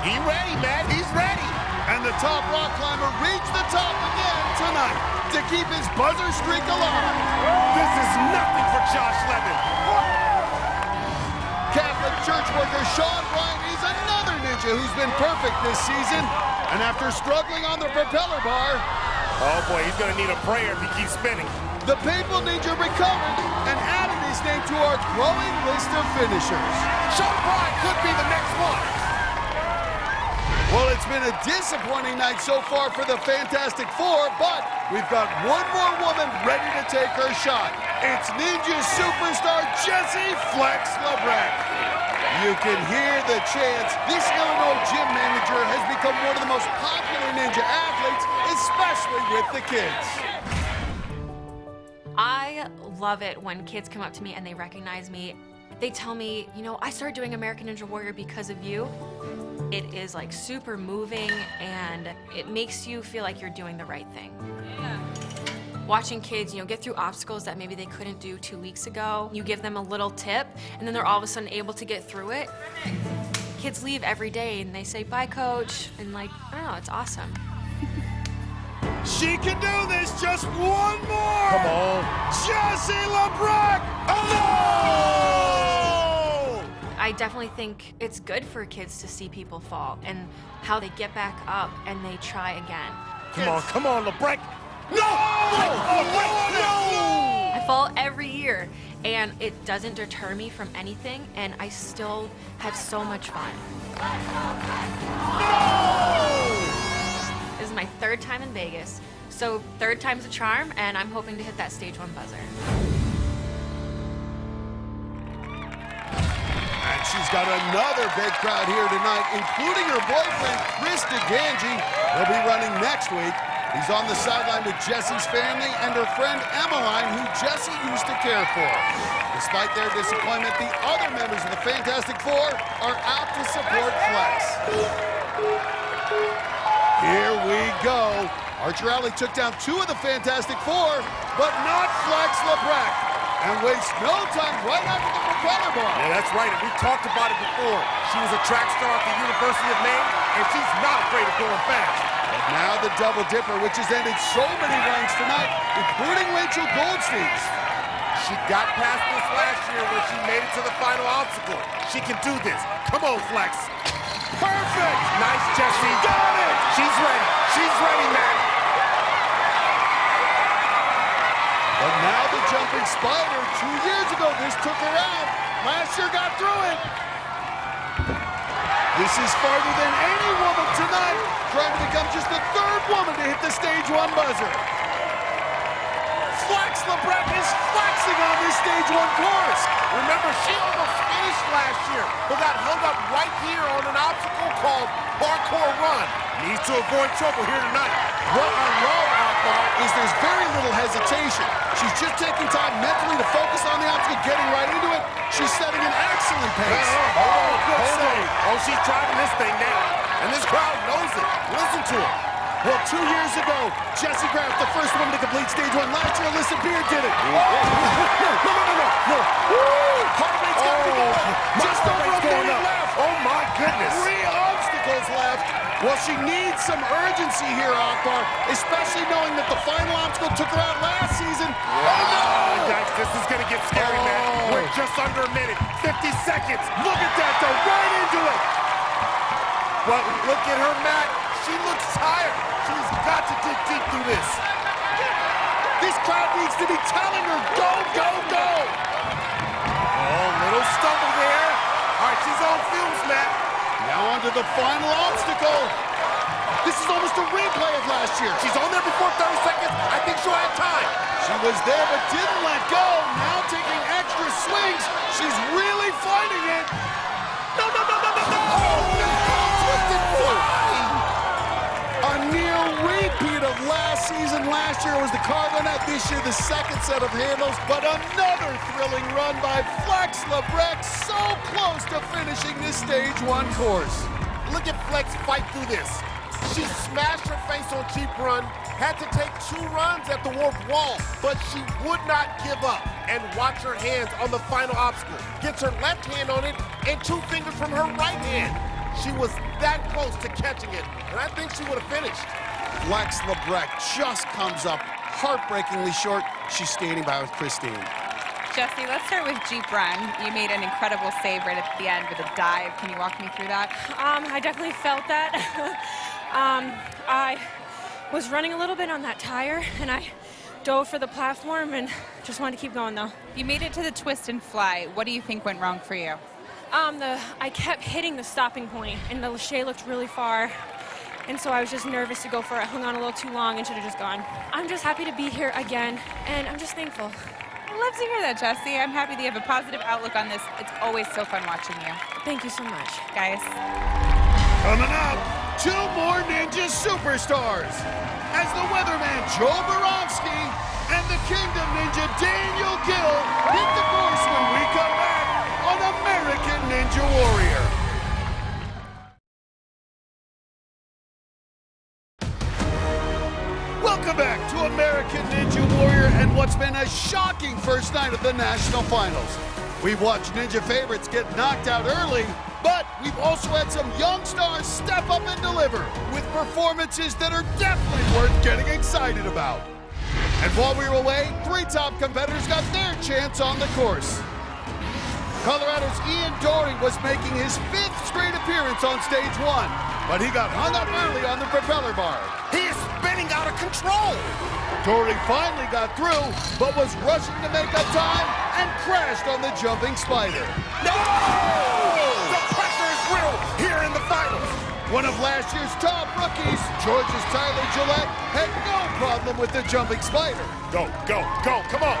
Speaker 6: He's ready, man. He's ready.
Speaker 1: And the top rock climber reached the top again tonight to keep his buzzer streak alive.
Speaker 6: This is nothing for Josh Levin.
Speaker 1: Catholic church worker Sean Bryant is another ninja who's been perfect this season. And after struggling on the propeller bar,
Speaker 6: oh boy, he's gonna need a prayer if he keeps spinning.
Speaker 1: The Papal Ninja recovered and added his name to our growing list of finishers.
Speaker 6: Sean Bryant could be the next one.
Speaker 1: Well, it's been a disappointing night so far for the Fantastic Four, but we've got one more woman ready to take her shot. It's Ninja superstar Jessie Flex Labreck. You can hear the chants. This Illinois gym manager has become one of the most popular ninja athletes, especially with the kids.
Speaker 3: I love it when kids come up to me and they recognize me. They tell me, you know, I started doing American Ninja Warrior because of you. It is like super moving and it makes you feel like you're doing the right thing. Yeah. Watching kids, you know, get through obstacles that maybe they couldn't do 2 weeks ago. You give them a little tip and then they're all of a sudden able to get through it. Kids leave every day and they say, bye coach, and like, I don't know, it's awesome.
Speaker 1: She can do this, just one more!
Speaker 6: Come on.
Speaker 1: Jessie Labreck! Oh no!
Speaker 3: I definitely think it's good for kids to see people fall and how they get back up and they try again.
Speaker 6: Come on, Labreck. No!
Speaker 3: I fall every year and it doesn't deter me from anything and I still have so much fun. This is my 3rd time in Vegas, so 3rd time's a charm, and I'm hoping to hit that stage 1 buzzer.
Speaker 1: And she's got another big crowd here tonight, including her boyfriend, Chris DeGangi. He'll be running next week. He's on the sideline with Jessie's family and her friend Emmeline, who Jessie used to care for. Despite their disappointment, the other members of the Fantastic Four are out to support Flex. Here we go. Archer Alley took down 2 of the Fantastic Four, but not Flex Labreck. And wastes no time right after the propeller bar.
Speaker 6: Yeah, that's right. And we talked about it before. She was a track star at the University of Maine, and she's not afraid of going fast.
Speaker 1: But now the double dipper, which has ended so many ranks tonight, including Rachel Goldstein's.
Speaker 6: She got past this last year when she made it to the final obstacle. She can do this. Come on, Flex.
Speaker 1: Perfect!
Speaker 6: Nice, Jessie.
Speaker 1: Got it!
Speaker 6: She's ready. She's ready, man.
Speaker 1: But now the jumping spider. 2 years ago, this took her out. Last year got through it. This is farther than any woman tonight, trying to become just the 3rd woman to hit the stage 1 buzzer. Flex Labreck is flexing on this stage 1 course.
Speaker 6: Remember, she almost finished last year, but got hung up right here on an obstacle called Parkour Run. Needs to avoid trouble here tonight.
Speaker 1: What I love about Bar is there's very little hesitation. She's just taking time mentally to focus on the obstacle, getting right into it. She's setting an excellent pace.
Speaker 6: Hold on. Oh, she's driving this thing now. And this crowd knows it. Listen to her.
Speaker 1: Well, 2 years ago, Jessie Graff, the first woman to complete stage 1. Last year, Alyssa Beard did it. No. Heart rate's got to be going. Just over a minute left.
Speaker 6: Oh, my goodness.
Speaker 1: 3 obstacles left. Well, she needs some urgency here, Akbar, especially knowing that the final obstacle took her out last season. Oh, no!
Speaker 6: Guys, this is going to get scary, man. We're just under a minute. 50 seconds.
Speaker 1: Look at that, though. Right into it.
Speaker 6: But look at her, Matt. She looks tired. She's got to dig deep through this.
Speaker 1: This crowd needs to be telling her, go, go, go.
Speaker 6: Oh, little stumble there. All right, she's on fumes, Matt.
Speaker 1: Now on to the final obstacle. This is almost a replay of last year.
Speaker 6: She's on there before 30 seconds. I think she'll have time.
Speaker 1: She was there but didn't let go. Now taking extra swings. She's really fighting it.
Speaker 2: A near repeat of last season. Last year was the Carbonet, this year the second set of handles, but another thrilling run by Flex Labreck, so close to finishing this stage 1 course.
Speaker 6: Look at Flex fight through this. She smashed her face on Jeep Run, had to take 2 runs at the warped wall, but she would not give up and watch her hands on the final obstacle. Gets her left hand on it and 2 fingers from her right hand. She was that close to catching it, and I think she would have finished.
Speaker 2: Flex Labreck just comes up heartbreakingly short. She's standing by with Christine.
Speaker 13: Jesse, let's start with Jeep Run. You made an incredible save right at the end with a dive. Can you walk me through that?
Speaker 9: I definitely felt that. I was running a little bit on that tire, and I dove for the platform and just wanted to keep going, though.
Speaker 13: You made it to the twist and fly. What do you think went wrong for you?
Speaker 9: I kept hitting the stopping point, and the Lachey looked really far. And so I was just nervous to go for it. I hung on a little too long and should have just gone. I'm just happy to be here again, and I'm just thankful.
Speaker 13: I love to hear that, Jesse. I'm happy that you have a positive outlook on this. It's always so fun watching you.
Speaker 9: Thank you so much.
Speaker 13: Guys.
Speaker 2: Coming up, 2 more Ninja Superstars as the weatherman Joe Borowski and the Kingdom Ninja Daniel Gill hit the course when we come back on American Ninja Warrior. Welcome back to American Ninja Warrior and what's been a shocking first night of the National Finals. We've watched Ninja favorites get knocked out early, but we've also had some young stars step up and deliver with performances that are definitely worth getting excited about. And while we were away, 3 top competitors got their chance on the course. Colorado's Ian Doherty was making his 5th straight appearance on stage 1, but he got hung up early on the propeller bar.
Speaker 6: He is spinning out of control.
Speaker 2: Doherty finally got through, but was rushing to make up time and crashed on the jumping spider.
Speaker 6: No! The pressure is real here in the finals.
Speaker 2: One of last year's top rookies, Georgia's Tyler Gillette, had no problem with the jumping spider.
Speaker 6: Go, go, go, come on.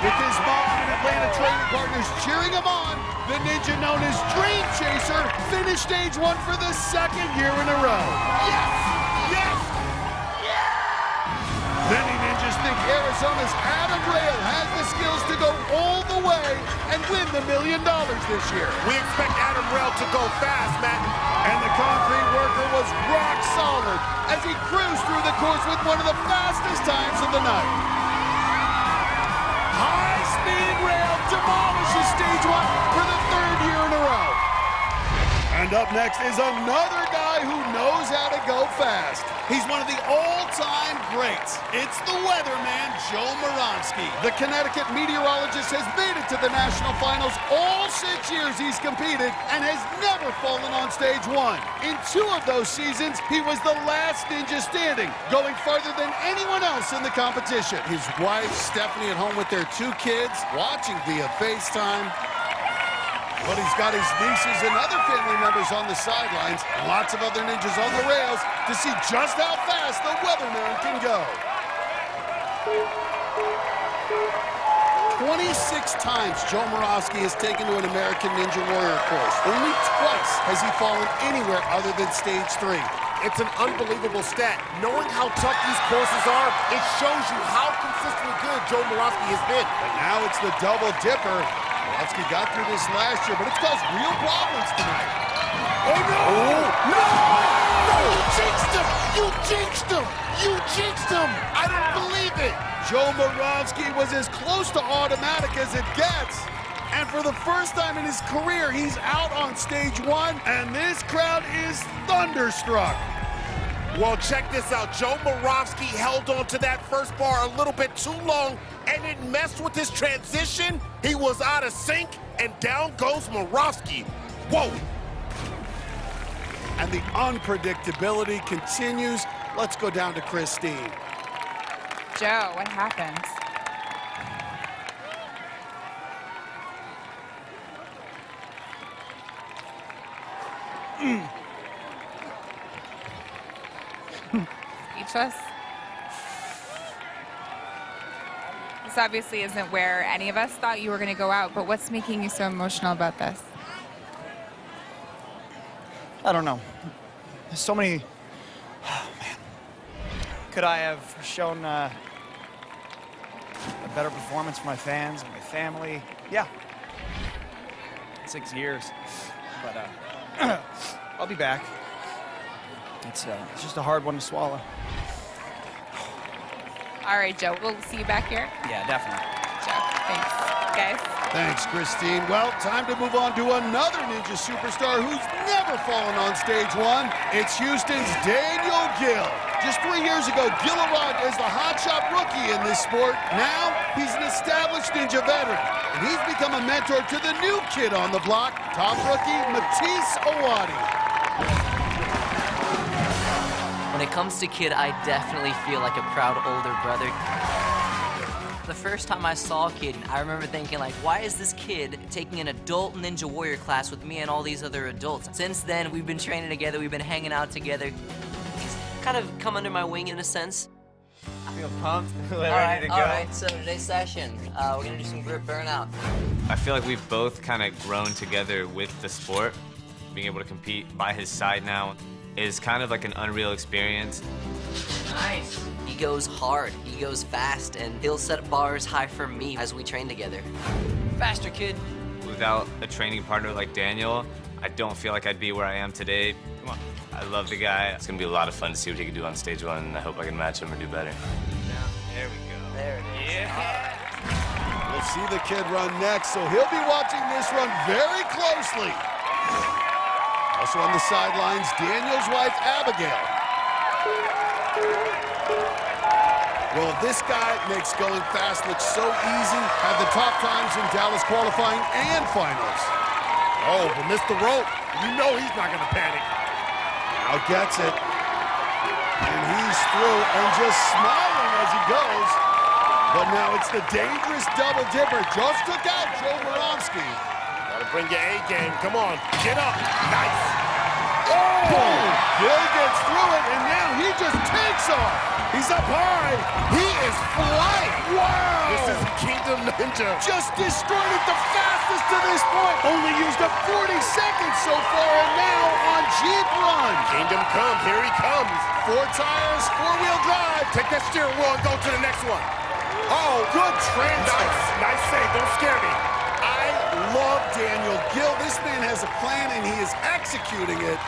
Speaker 2: With his mom and Atlanta training partners cheering him on, the ninja known as Dream Chaser finished stage 1 for the 2nd year in a row.
Speaker 6: Yes! Yes!
Speaker 2: Many ninjas think Arizona's Adam Rail has the skills to go all the way and win the $1 million this year.
Speaker 6: We expect Adam Rail to go fast, Matt.
Speaker 2: And the concrete worker was rock solid as he cruised through the course with one of the fastest times of the night. High-speed rail demolishes stage 1 for the 3rd year in a row. And up next is another guy who knows how to go fast. He's one of the all-time greats. It's the weatherman, Joe Moronsky. The Connecticut meteorologist has made it to the National Finals all 6 years he's competed and has never fallen on stage 1. In 2 of those seasons, he was the last ninja standing, going farther than anyone else in the competition. His wife, Stephanie, at home with their 2 kids, watching via FaceTime. But he's got his nieces and other family members on the sidelines, and lots of other ninjas on the rails to see just how fast the weatherman can go. 26 times Joe Morosky has taken to an American Ninja Warrior course. Only twice has he fallen anywhere other than stage 3.
Speaker 6: It's an unbelievable stat. Knowing how tough these courses are, it shows you how consistently good Joe Morosky has been.
Speaker 2: But now it's the double dipper. Morosky got through this last year, but it's caused real problems tonight.
Speaker 6: Oh, no! Oh. No! No! You jinxed him! You jinxed him! You jinxed him! I don't believe it!
Speaker 2: Joe Morosky was as close to automatic as it gets. And for the first time in his career, he's out on stage 1, and this crowd is thunderstruck.
Speaker 6: Well, check this out. Joe Morosky held on to that first bar a little bit too long, and it messed with his transition. He was out of sync, and down goes Morosky. Whoa!
Speaker 2: And the unpredictability continues. Let's go down to Christine.
Speaker 13: Joe, what happened? Speechless? This obviously isn't where any of us thought you were going to go out, but what's making you so emotional about this?
Speaker 8: I don't know. There's so many. Oh, man. Could I have shown a better performance for my fans and my family? Yeah. 6 years. But I'll be back. It's just a hard one to swallow.
Speaker 13: All right, Joe, we'll see you back here.
Speaker 8: Yeah, definitely.
Speaker 13: Joe, thanks, guys.
Speaker 2: Thanks, Christine. Well, time to move on to another Ninja superstar who's never fallen on stage one. It's Houston's Daniel Gill. Just 3 years ago, Gill arrived as the hotshot rookie in this sport. Now, he's an established Ninja veteran, and he's become a mentor to the new kid on the block, top rookie Matisse Owati.
Speaker 10: When it comes to Kid, I definitely feel like a proud older brother. The first time I saw Kid, I remember thinking, like, why is this kid taking an adult Ninja Warrior class with me and all these other adults? Since then, we've been training together, we've been hanging out together. He's kind of come under my wing in a sense.
Speaker 21: I feel pumped.
Speaker 10: Ready to go. All right, so today's session, we're gonna do some grip burnout.
Speaker 21: I feel like we've both kind of grown together with the sport. Being able to compete by his side now is kind of like an unreal experience.
Speaker 10: Nice. He goes hard, he goes fast, and he'll set bars high for me as we train together. Faster, Kid.
Speaker 21: Without a training partner like Daniel, I don't feel like I'd be where I am today. Come on. I love the guy. It's gonna be a lot of fun to see what he can do on stage one, and I hope I can match him or do better. There we go.
Speaker 10: There it is.
Speaker 21: Yeah.
Speaker 2: We'll see the kid run next, so he'll be watching this run very closely. Also on the sidelines, Daniel's wife, Abigail. Well, this guy makes going fast look so easy. Had the top times in Dallas qualifying and finals.
Speaker 6: Oh, but missed the rope. You know he's not going to panic.
Speaker 2: Now gets it. And he's through and just smiling as he goes. But now it's the dangerous double dipper. Just took out Joe Moronski.
Speaker 6: Gotta bring your A game. Come on, get up. Nice.
Speaker 2: Oh! Boom! Gill gets through it, and now he just takes off. He's up high. He is flying. Wow!
Speaker 6: This is Kingdom Ninja.
Speaker 2: Just destroyed it the fastest to this point. Only used up 40 seconds so far, and now on Jeep Run.
Speaker 6: Kingdom come. Here he comes.
Speaker 2: 4 tires, 4-wheel drive.
Speaker 6: Take that steering wheel and go to the next one.
Speaker 2: Oh, good transfer.
Speaker 6: Nice save. Don't scare me.
Speaker 2: I love Daniel Gill. This man has a plan, and he is executing it.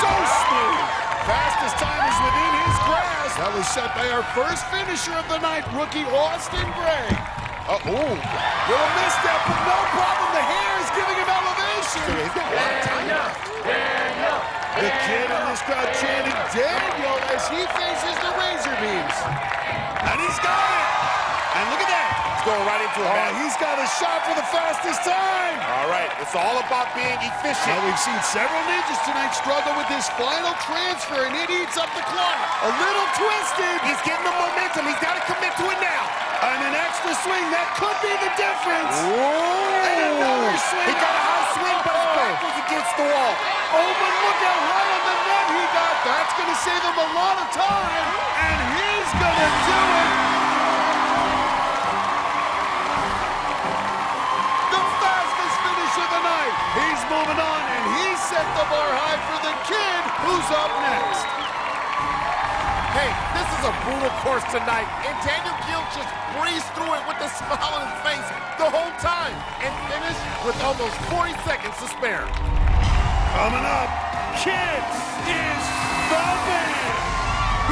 Speaker 2: So smooth. Fastest time is within his grasp. That was set by our first finisher of the night, rookie Austin Gray. Little misstep, but no problem. The hair is giving him elevation.
Speaker 6: Daniel.
Speaker 2: The kid in this crowd chanting Daniel as he faces the razor beams. And he's got it. And look at that.
Speaker 6: Going right into it, man.
Speaker 2: He's got a shot for the fastest time.
Speaker 6: All right, it's all about being efficient.
Speaker 2: Well, we've seen several ninjas tonight struggle with this final transfer, and it eats up the clock. A little twisted.
Speaker 6: He's getting the momentum. He's got to commit to it now.
Speaker 2: And an extra swing, that could be the difference.
Speaker 6: Whoa.
Speaker 2: And another swing.
Speaker 6: He got a high swing, but his back was against the wall.
Speaker 2: Oh, but look how high on the net he got. That's going to save him a lot of time. And he's going to do it. Of the night. He's moving on, and he set the bar high for the kid who's up next.
Speaker 6: Hey, this is a brutal course tonight, and Daniel Gill just breezed through it with a smile on his face the whole time and finished with almost 40 seconds to spare.
Speaker 2: Coming up, Kid is the man.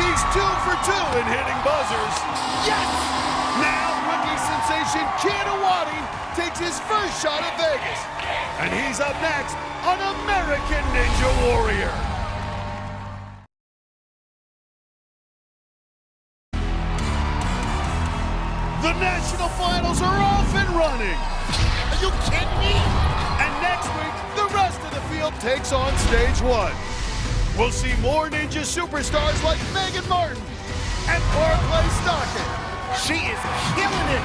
Speaker 2: He's 2 for 2 in hitting buzzers. Yes! Now, rookie sensation Kid Owati takes his first shot at Vegas. And he's up next on American Ninja Warrior. The national finals are off and running.
Speaker 6: Are you kidding me?
Speaker 2: And next week, the rest of the field takes on stage 1. We'll see more ninja superstars like Megan Martin and Barclay Stockton.
Speaker 6: She is killing it.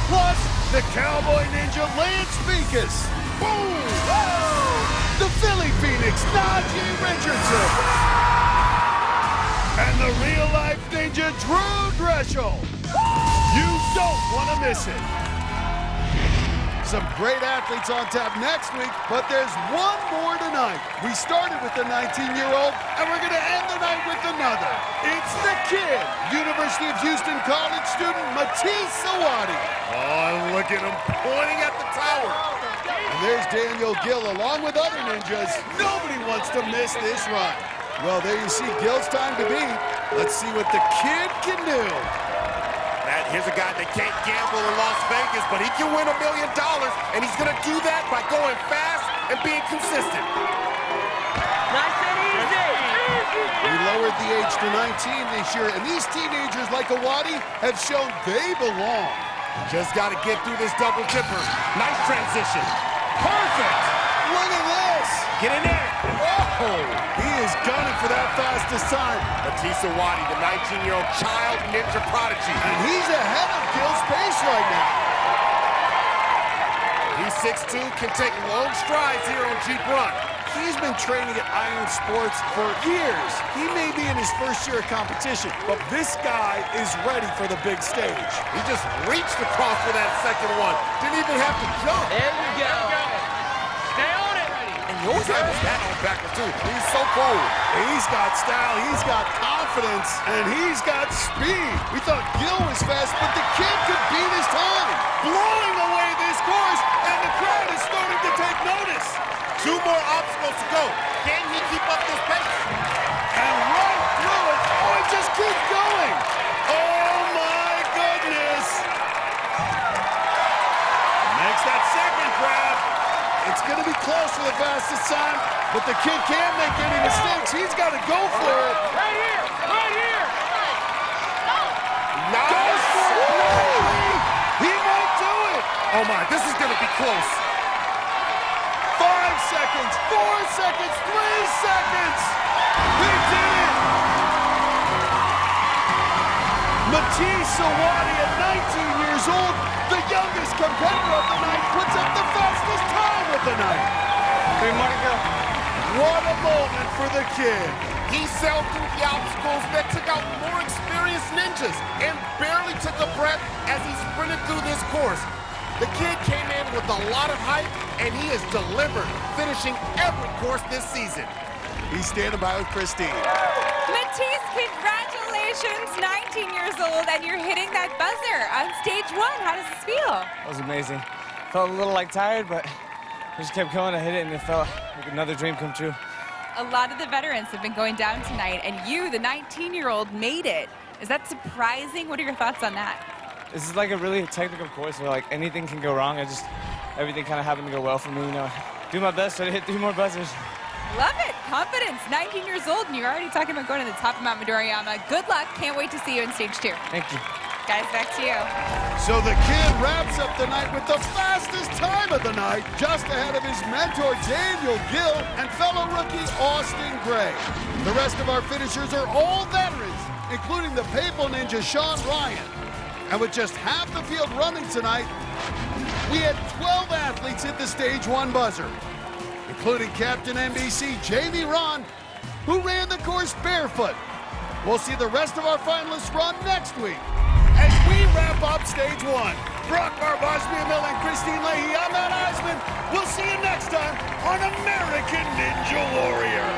Speaker 2: Plus, the Cowboy Ninja Lance Bekus. Boom! Whoa! The Philly Phoenix Najee Richardson. And the real-life Ninja Drew Drechsel. You don't want to miss it.
Speaker 1: some great athletes on tap next week, but there's one more tonight. We started with the 19-year-old, and we're going to end the night with another. It's the kid, University of Houston College student Matisse Sawadi.
Speaker 6: Oh, look at him pointing at the tower.
Speaker 1: And there's Daniel Gill along with other ninjas. Nobody wants to miss this run. Well, there you see Gill's time to beat. Let's see what the kid can do.
Speaker 6: Here's a guy that can't gamble in Las Vegas, but he can win $1 million, and he's going to do that by going fast and being consistent.
Speaker 12: Nice and easy.
Speaker 1: We lowered the age to 19 this year, and these teenagers like Awadi have shown they belong.
Speaker 6: Just got to get through this double dipper. Nice transition. Perfect.
Speaker 1: Look at this.
Speaker 6: Get in there.
Speaker 1: Oh, he is gunning for that fastest time.
Speaker 6: Matisse Sawadi, the 19-year-old child ninja prodigy.
Speaker 1: And he's ahead of Gill's pace right now.
Speaker 6: He's 6'2", can take long strides here on Jeep Run.
Speaker 1: He's been training at Iron Sports for years. He may be in his first year of competition, but this guy is ready for the big stage.
Speaker 6: He just reached across for that second one. Didn't even have to jump.
Speaker 12: There we go. Stay on it.
Speaker 6: And he always has his hat on backwards, too. He's so cool.
Speaker 1: He's got style, he's got confidence, and he's got speed. We thought Gill was fast, but the kid could beat his time. Blowing away this course, and the crowd is starting to take notice.
Speaker 6: 2 more obstacles to go. Can he keep up this pace?
Speaker 1: And right through it. Oh, it just keeps going. Oh, my goodness. Makes that second grab. It's going to be close for the fastest time, but the kid can't make any mistakes. He's got to go for it.
Speaker 12: Right here. Right here.
Speaker 6: Nice.
Speaker 1: Goes for it. He might do it.
Speaker 6: Oh, my. This is going to be close.
Speaker 1: 5 seconds, 4 seconds, 3 seconds. He did it. Matisse Sawadi at 19 years old, the youngest competitor of the night, puts up the fastest time of the night.
Speaker 8: 3 more to go.
Speaker 1: What a moment for the kid.
Speaker 6: He sailed through the obstacles that took out more experienced ninjas and barely took a breath as he sprinted through this course. The kid came in with a lot of hype, and he has delivered, finishing every course this season.
Speaker 1: He's standing by with Christine.
Speaker 13: Matisse, congratulations, 19 years old, and you're hitting that buzzer on stage 1. How does this feel?
Speaker 8: That was amazing. Felt a little tired, but I just kept going. I hit it, and it felt like another dream come true.
Speaker 13: A lot of the veterans have been going down tonight, and you, the 19-year-old, made it. Is that surprising? What are your thoughts on that?
Speaker 8: This is like a really technical course where like anything can go wrong. Everything kind of happened to go well for me, you know. Do my best, try to hit 3 more buzzers.
Speaker 13: Love it. Confidence. 19 years old, and you're already talking about going to the top of Mount Midoriyama. Good luck. Can't wait to see you in stage 2.
Speaker 8: Thank you.
Speaker 13: Guys, back to you.
Speaker 1: So the kid wraps up the night with the fastest time of the night, just ahead of his mentor Daniel Gill and fellow rookie Austin Gray. The rest of our finishers are all veterans, including the Papal Ninja Sean Ryan. And with just half the field running tonight, we had 12 athletes hit the stage 1 buzzer, including Captain NBC Jamie Ron, who ran the course barefoot. We'll see the rest of our finalists run next week as we wrap up stage 1. Brock Barbasmia Mill and Christine Leahy, I'm Matt Eisman. We'll see you next time on American Ninja Warrior.